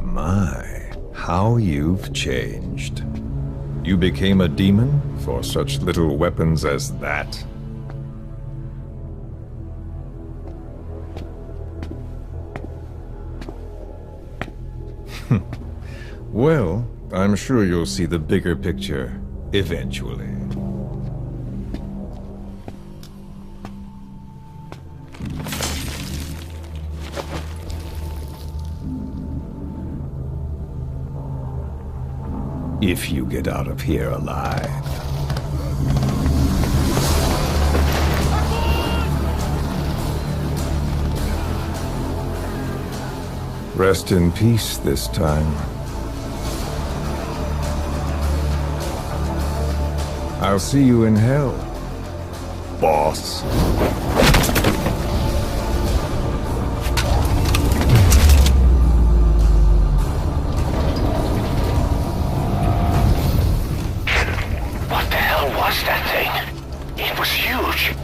how you've changed. You became a demon for such little weapons as that? Well, I'm sure you'll see the bigger picture eventually. If you get out of here alive. Rest in peace this time. I'll see you in hell, boss. What the hell was that thing? It was huge.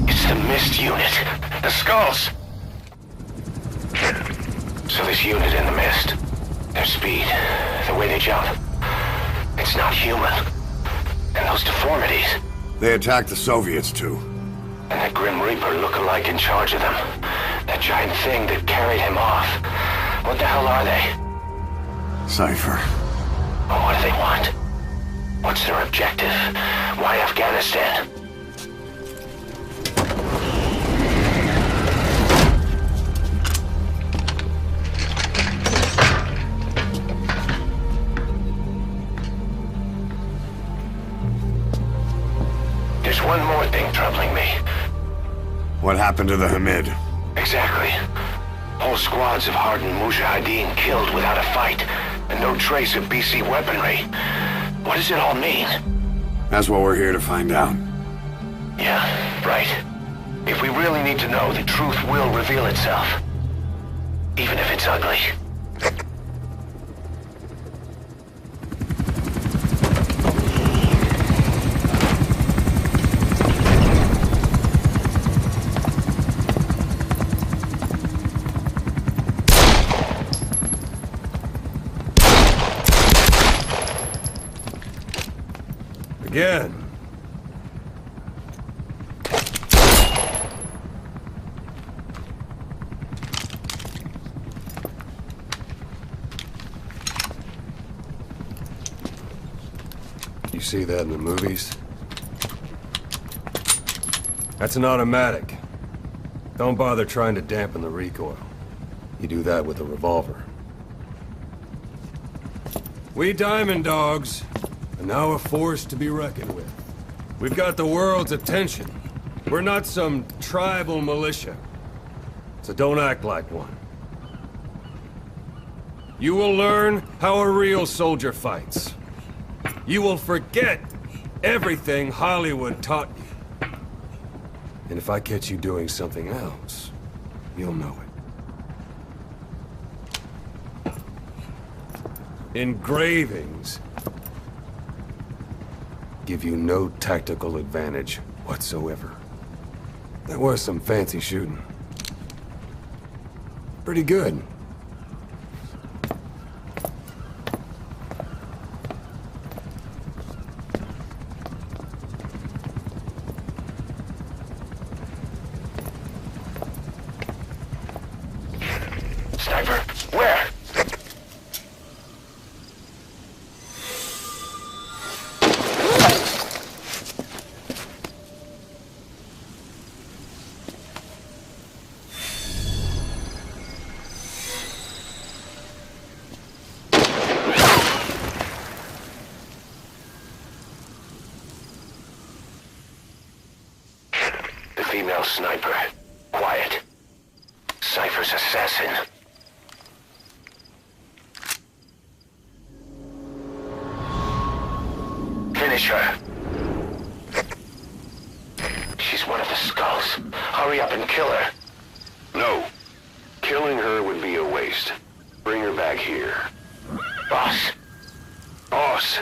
It's the mist unit. The skulls. So this unit in the mist, their speed, the way they jump, it's not human. And those deformities. They attacked the Soviets too. And that Grim Reaper look-alike in charge of them. That giant thing that carried him off. What the hell are they? Cypher. Well, what do they want? What's their objective? Why Afghanistan? There's one more thing troubling me. What happened to the Hamid? Exactly. Whole squads of hardened Mujahideen killed without a fight, and no trace of BC weaponry. What does it all mean? That's what we're here to find out. Yeah, right. If we really need to know, the truth will reveal itself. Even if it's ugly. Again. You see that in the movies? That's an automatic. Don't bother trying to dampen the recoil. You do that with a revolver. We Diamond Dogs are now a force to be reckoned with. We've got the world's attention. We're not some tribal militia. So don't act like one. You will learn how a real soldier fights. You will forget everything Hollywood taught you. And if I catch you doing something else, you'll know it. Engravings give you no tactical advantage whatsoever. That was some fancy shooting. Pretty good. Sniper, where? female sniper. Quiet. Cypher's assassin. Finish her. She's one of the skulls. Hurry up and kill her. No. Killing her would be a waste. Bring her back here. Boss. Boss.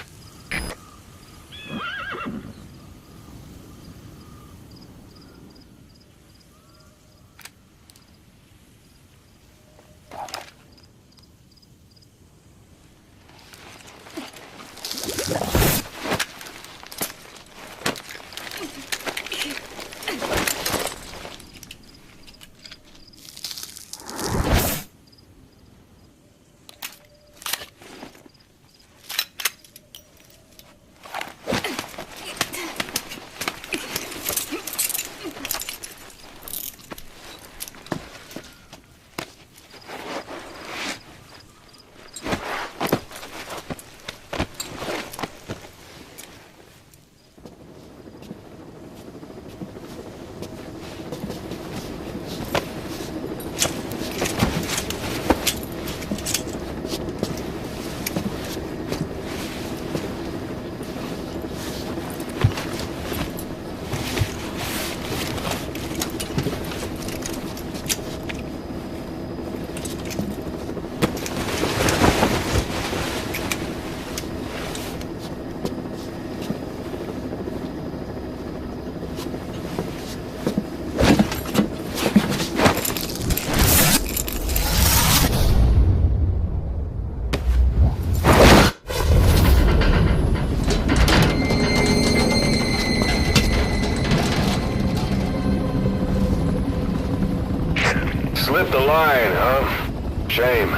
Slipped the line, huh? Shame.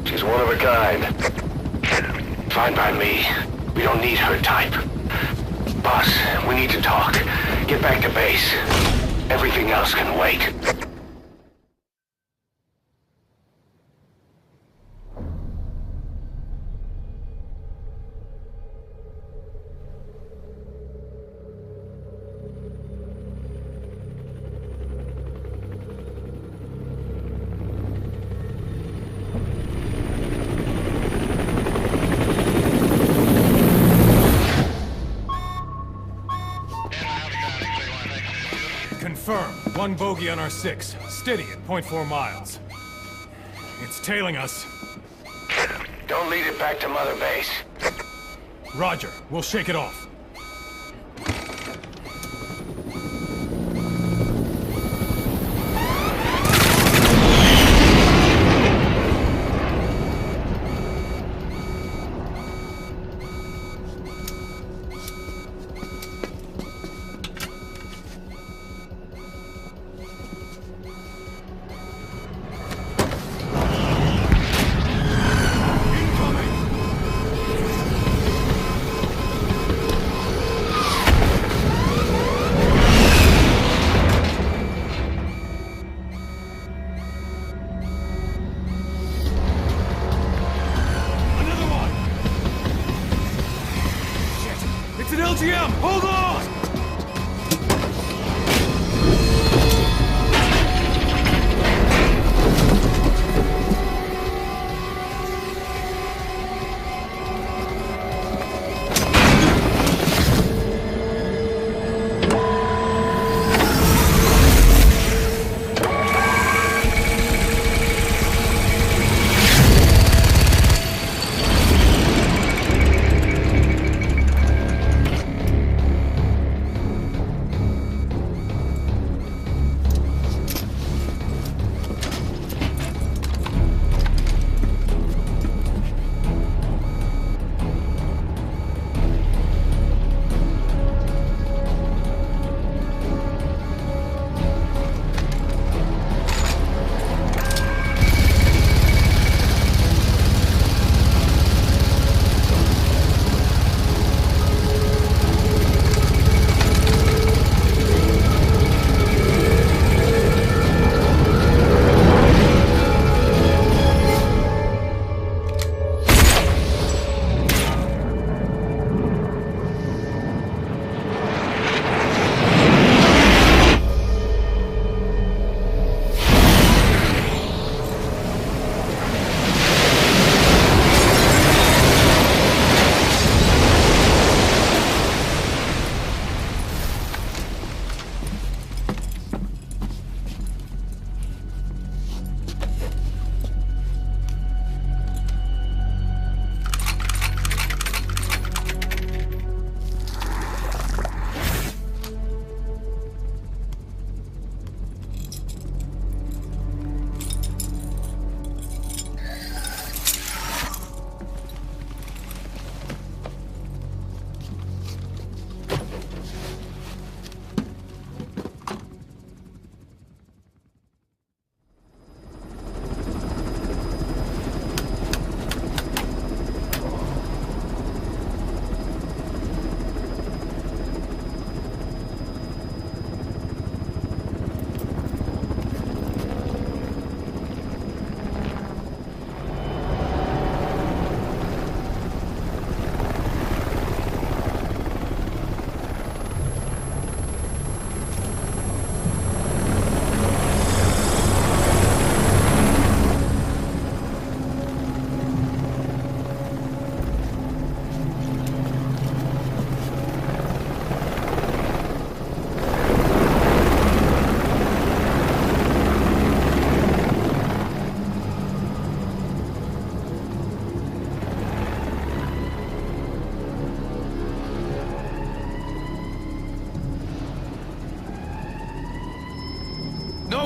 She's one of a kind. Fine by me. We don't need her type. Boss, we need to talk. Get back to base. Everything else can wait. Confirm. One bogey on our 6. Steady at 0.4 miles. It's tailing us. Don't lead it back to Mother Base. Roger. We'll shake it off. LGM, hold on!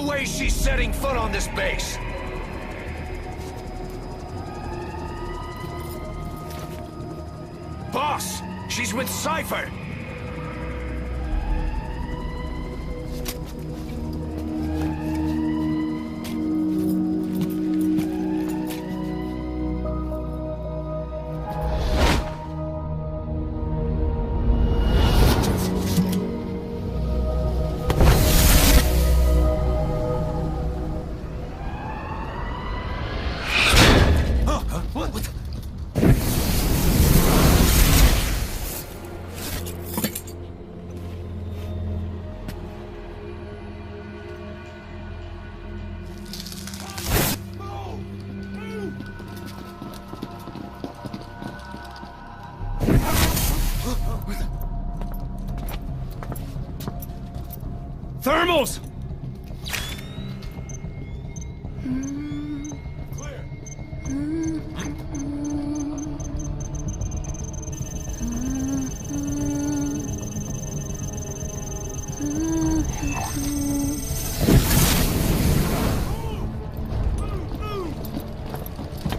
no way she's setting foot on this base! Boss! She's with Cypher! Thermals!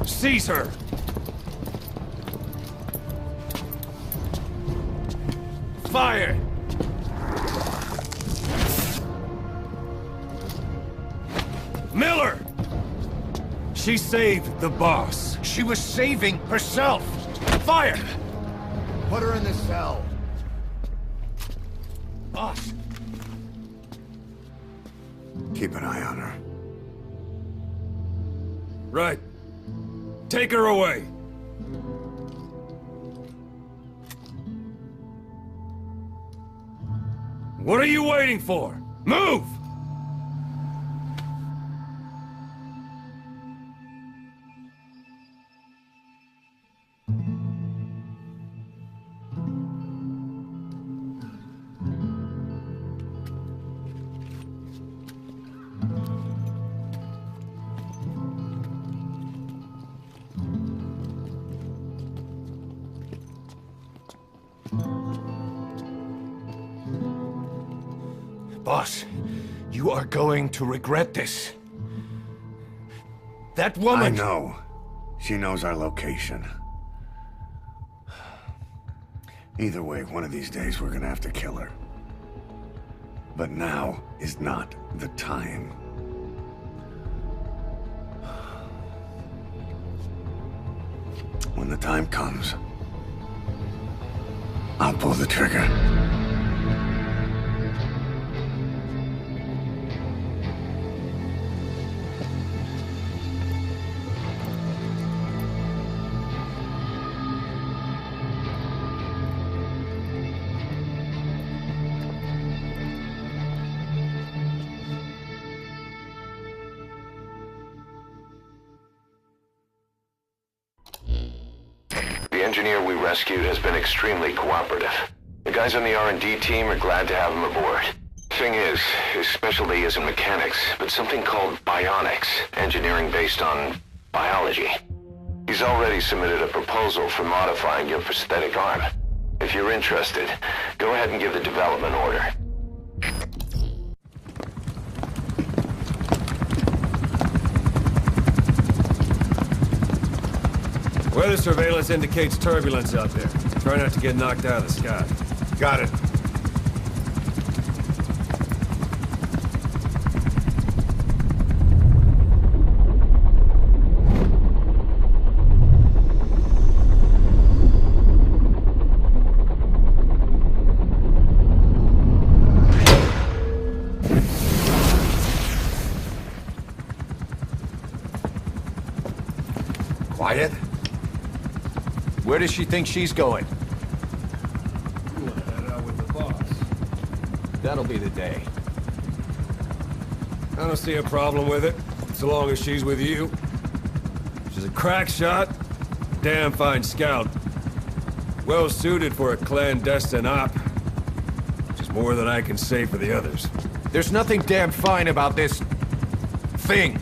Seize her! Fire! Miller! She saved the boss. She was saving herself! Fire! Put her in the cell. Boss! Keep an eye on her. Right. Take her away. What are you waiting for? Move! Boss, you are going to regret this. That woman... I know. She knows our location. Either way, one of these days we're gonna have to kill her. But now is not the time. When the time comes, I'll pull the trigger. The engineer we rescued has been extremely cooperative. The guys on the R&D team are glad to have him aboard. Thing is, his specialty isn't mechanics, but something called bionics, engineering based on biology. He's already submitted a proposal for modifying your prosthetic arm. If you're interested, go ahead and give the development order. Weather surveillance indicates turbulence out there. Try not to get knocked out of the sky. Got it. Quiet? Where does she think she's going? You want to head out with the boss. That'll be the day. I don't see a problem with it, so long as she's with you. She's a crack shot, damn fine scout. Well suited for a clandestine op. Which is more than I can say for the others. There's nothing damn fine about this... thing.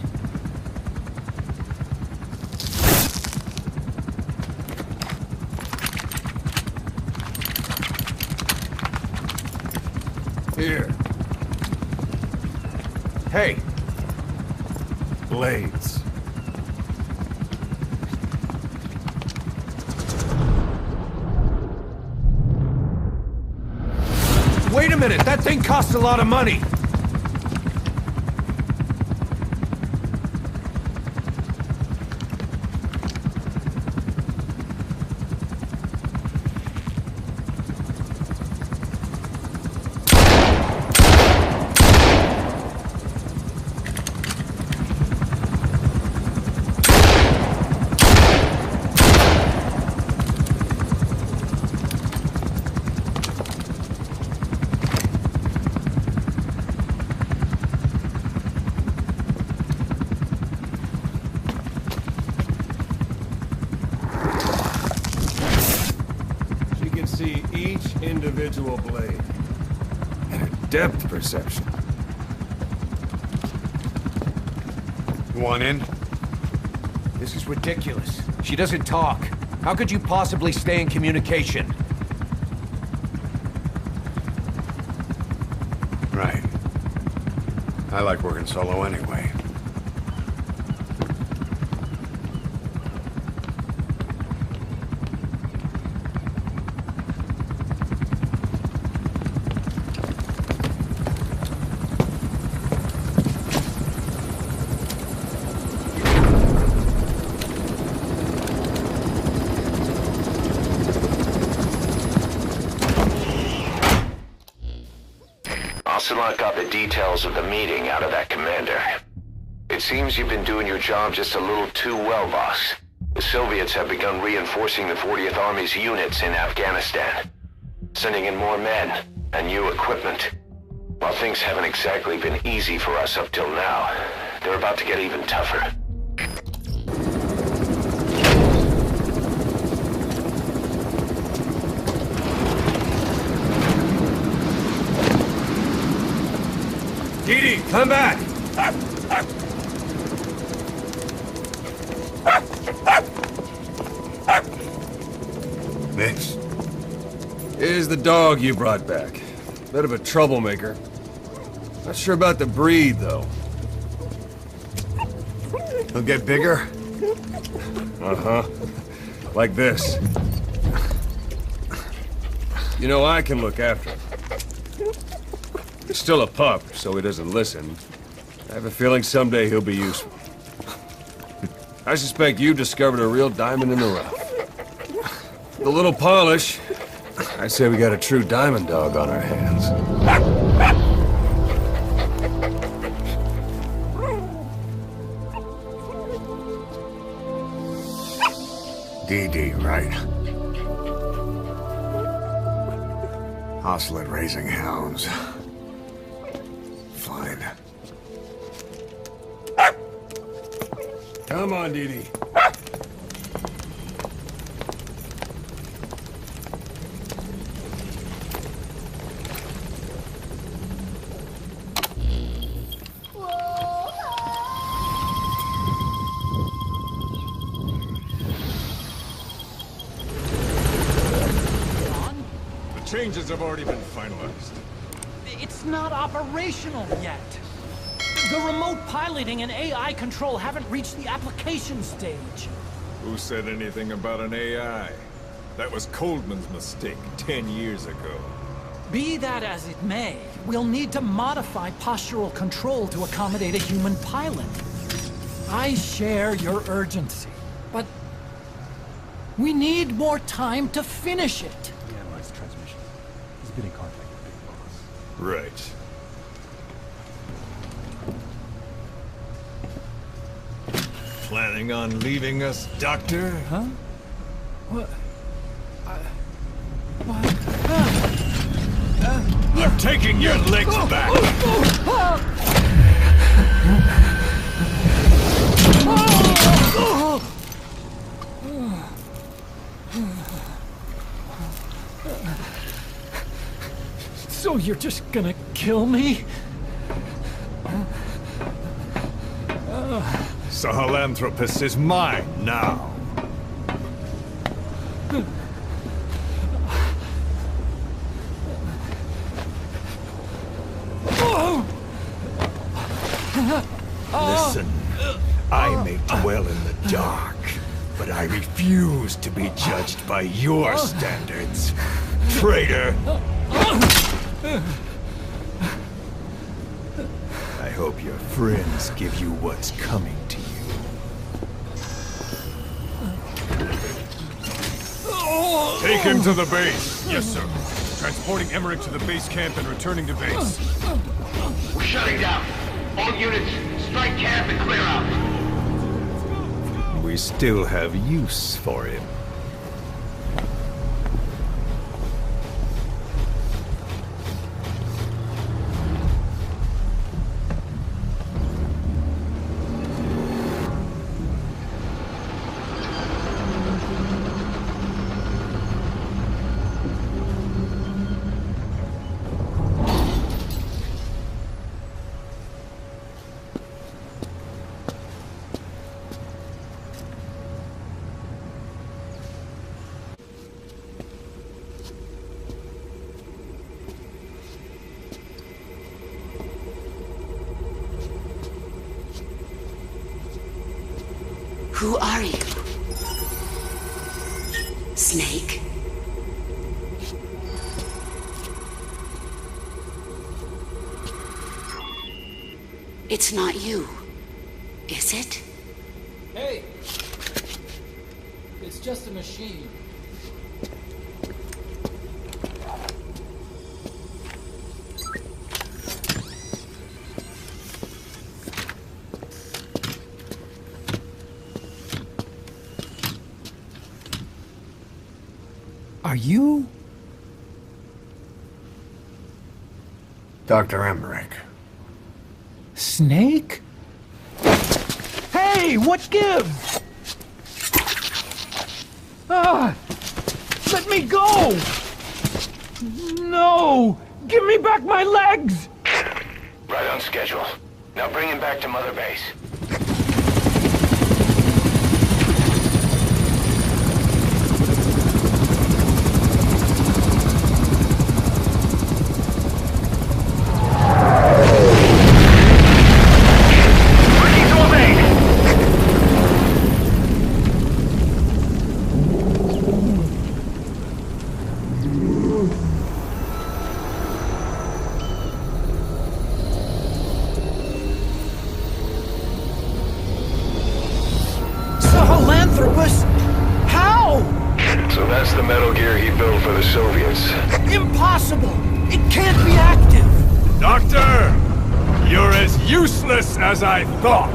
Here. Hey, blades. Wait a minute, that thing costs a lot of money! See each individual blade. And a depth perception. You want in? This is ridiculous. She doesn't talk. How could you possibly stay in communication? Right. I like working solo anyway. Ocelot got the details of the meeting out of that commander. It seems you've been doing your job just a little too well, boss. The Soviets have begun reinforcing the 40th Army's units in Afghanistan, sending in more men and new equipment. While things haven't exactly been easy for us up till now, they're about to get even tougher. Didi, come back! This? Here's the dog you brought back. Bit of a troublemaker. Not sure about the breed, though. He'll get bigger? Uh-huh. Like this. You know, I can look after him. He's still a pup, so he doesn't listen. I have a feeling someday he'll be useful. I suspect you discovered a real diamond in the rough. With a little polish, I say we got a true diamond dog on our hands. DD, right? Ocelot raising hounds. Fine. Come on, Didi. Changes have already been finalized. It's not operational yet. The remote piloting and AI control haven't reached the application stage. Who said anything about an AI? That was Coldman's mistake 10 years ago. Be that as it may, we'll need to modify postural control to accommodate a human pilot. I share your urgency, but we need more time to finish it. Transmission. He's been in contact with Big Boss. Right. Planning on leaving us, Doctor? Huh? What? I'm taking your legs back! So you're just gonna kill me? Sahelanthropus is mine now. Listen, refuse to be judged by your standards, traitor. I hope your friends give you what's coming to you. Take him to the base. Yes, sir. Transporting Emmerich to the base camp and returning to base. We're shutting down. All units, strike camp and clear out. We still have use for him. Who are you? Snake? It's not you, is it? Hey! It's just a machine. Are you? Dr. Emmerich. Snake? Hey, what gives? Ah! Let me go! No! Give me back my legs! Right on schedule. Now bring him back to Mother Base. So that's the Metal Gear he built for the Soviets. Impossible! It can't be active! Doctor! You're as useless as I thought!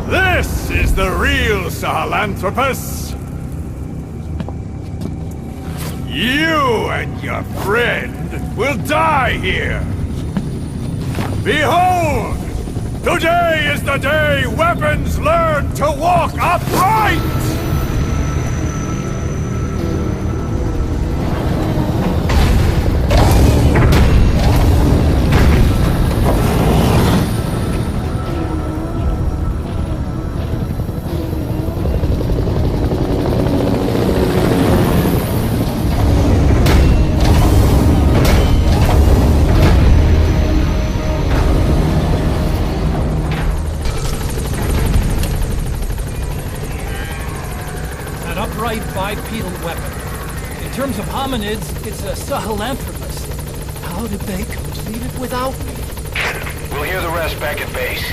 This is the real Sahelanthropus! You and your friend will die here! Behold! Today is the day weapons learn to walk upright! Bipedal weapon. In terms of hominids, it's a Sahelanthropus. How did they complete it without me? We'll hear the rest back at base.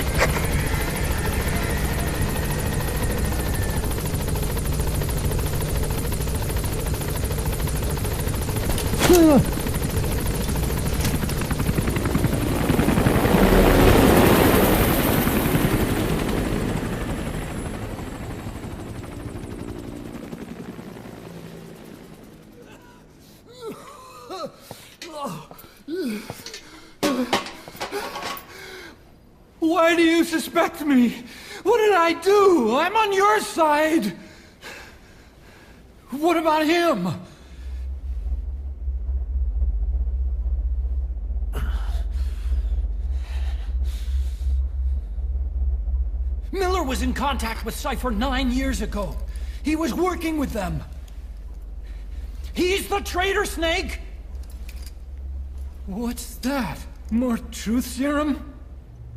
Why do you suspect me? What did I do? I'm on your side. What about him? Miller was in contact with Cypher 9 years ago. He was working with them. He's the traitor, Snake! What's that? More truth serum?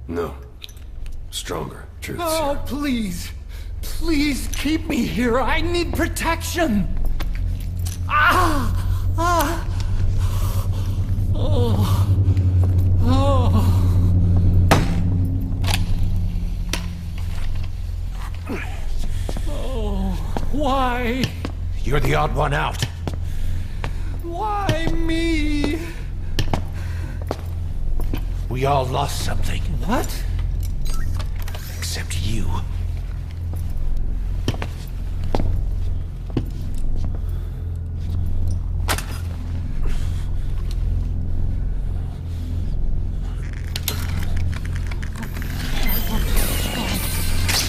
No. Stronger truth Oh, serum. please. Please keep me here. I need protection. Why? You're the odd one out. Why me? We all lost something. What? Except you.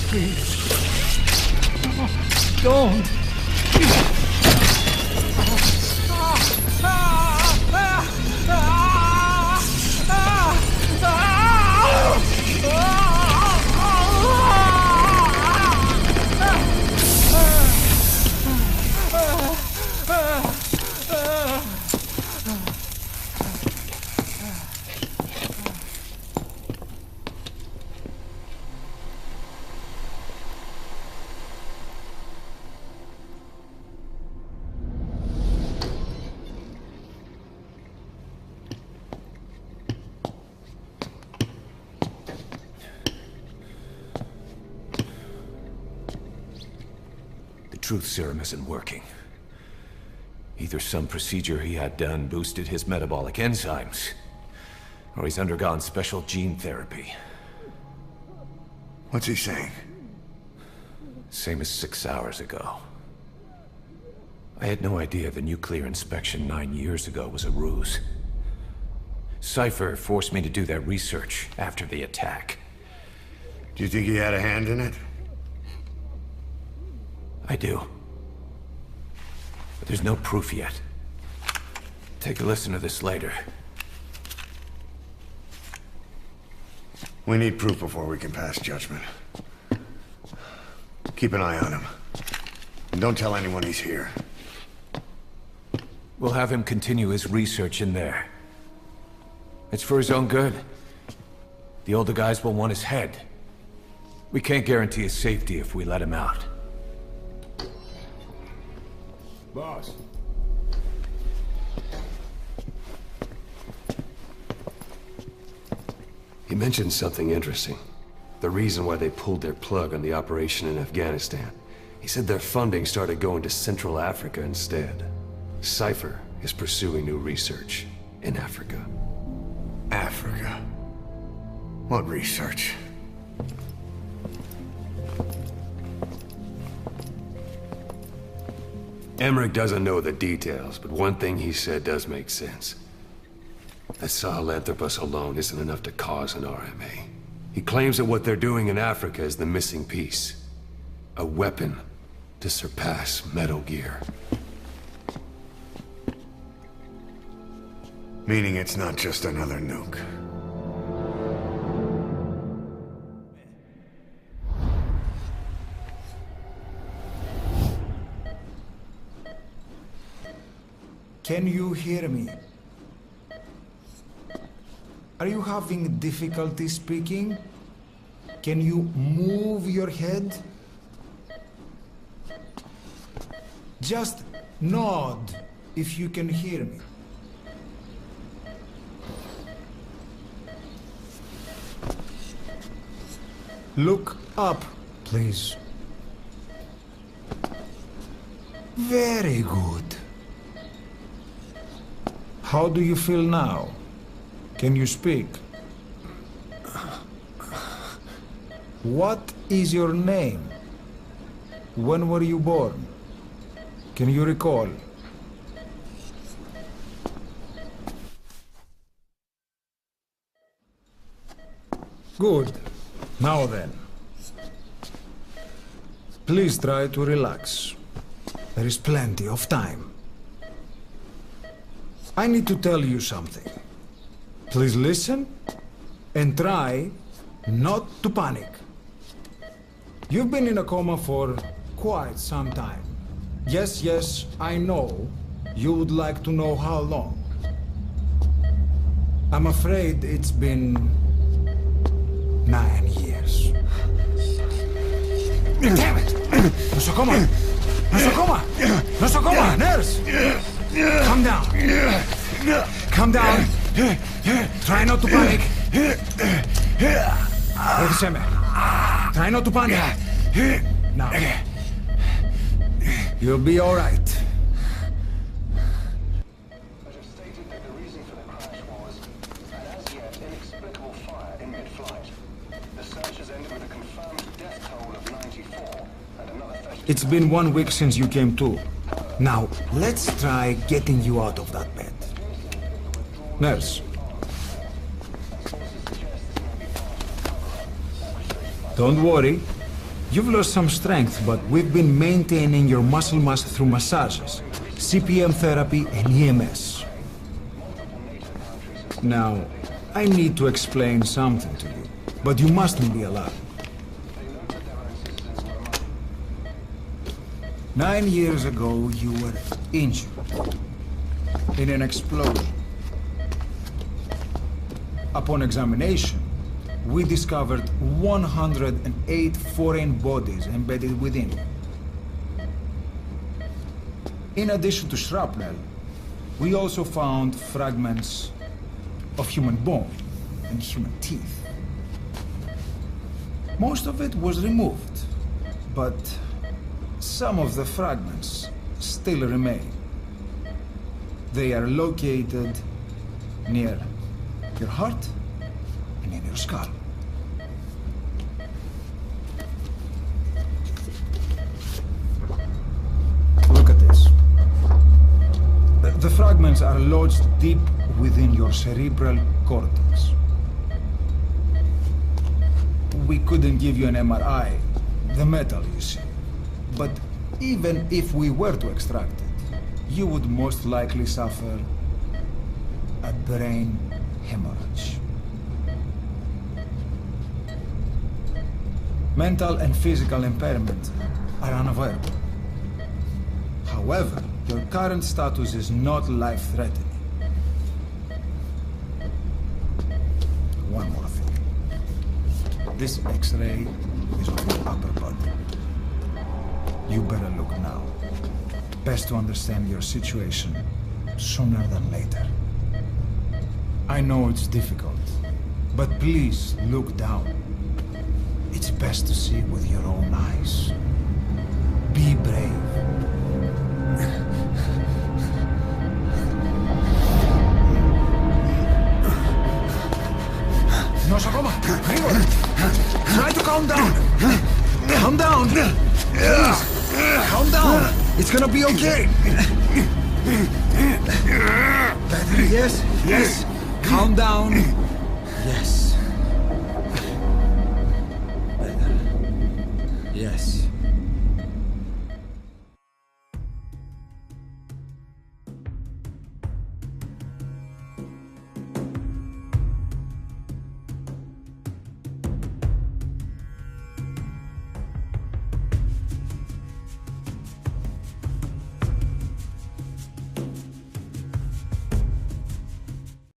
Please. Don't. Truth serum isn't working. Either some procedure he had done boosted his metabolic enzymes, or he's undergone special gene therapy. What's he saying? Same as 6 hours ago. I had no idea the nuclear inspection 9 years ago was a ruse. Cypher forced me to do that research after the attack. Do you think he had a hand in it? I do. But there's no proof yet. Take a listen to this later. We need proof before we can pass judgment. Keep an eye on him. And don't tell anyone he's here. We'll have him continue his research in there. It's for his own good. The older guys will want his head. We can't guarantee his safety if we let him out. Boss. He mentioned something interesting. The reason why they pulled their plug on the operation in Afghanistan. He said their funding started going to Central Africa instead. Cypher is pursuing new research in Africa. Africa? What research? Emmerich doesn't know the details, but one thing he said does make sense. That Sahelanthropus alone isn't enough to cause an RMA. He claims that what they're doing in Africa is the missing piece. A weapon to surpass Metal Gear. Meaning it's not just another nuke. Can you hear me? Are you having difficulty speaking? Can you move your head? Just nod if you can hear me. Look up, please. Very good. How do you feel now? Can you speak? What is your name? When were you born? Can you recall? Good. Now then. Please try to relax. There is plenty of time. I need to tell you something. Please listen and try not to panic. You've been in a coma for quite some time. Yes, I know. You would like to know how long. I'm afraid it's been 9 years. Damn it! Nosocoma! Nosocoma! Nosocoma! Nurse! Calm down. Calm down. Try not to panic. Try not to panic. Now. You'll be all right. It's been 1 week since you came to. Now, let's try getting you out of that bed. Nurse. Don't worry. You've lost some strength, but we've been maintaining your muscle mass through massages, CPM therapy, and EMS. Now, I need to explain something to you, but you mustn't be alarmed. 9 years ago, you were injured in an explosion. Upon examination, we discovered 108 foreign bodies embedded within. In addition to shrapnel, we also found fragments of human bone and human teeth. Most of it was removed, but some of the fragments still remain. They are located near your heart and in your skull. Look at this. The fragments are lodged deep within your cerebral cortex. We couldn't give you an MRI, the metal, you see. But even if we were to extract it, you would most likely suffer a brain hemorrhage. Mental and physical impairment are unavoidable. However, your current status is not life-threatening. One more thing. This X-ray is of your upper body. You better look now. Best to understand your situation sooner than later. I know it's difficult, but please look down. It's best to see with your own eyes. Be brave. Nosocoma! Try to calm down! Calm down! Please! Calm down! It's gonna be okay! Better? Yes? Yes? Calm down! Yes. Better. Yes.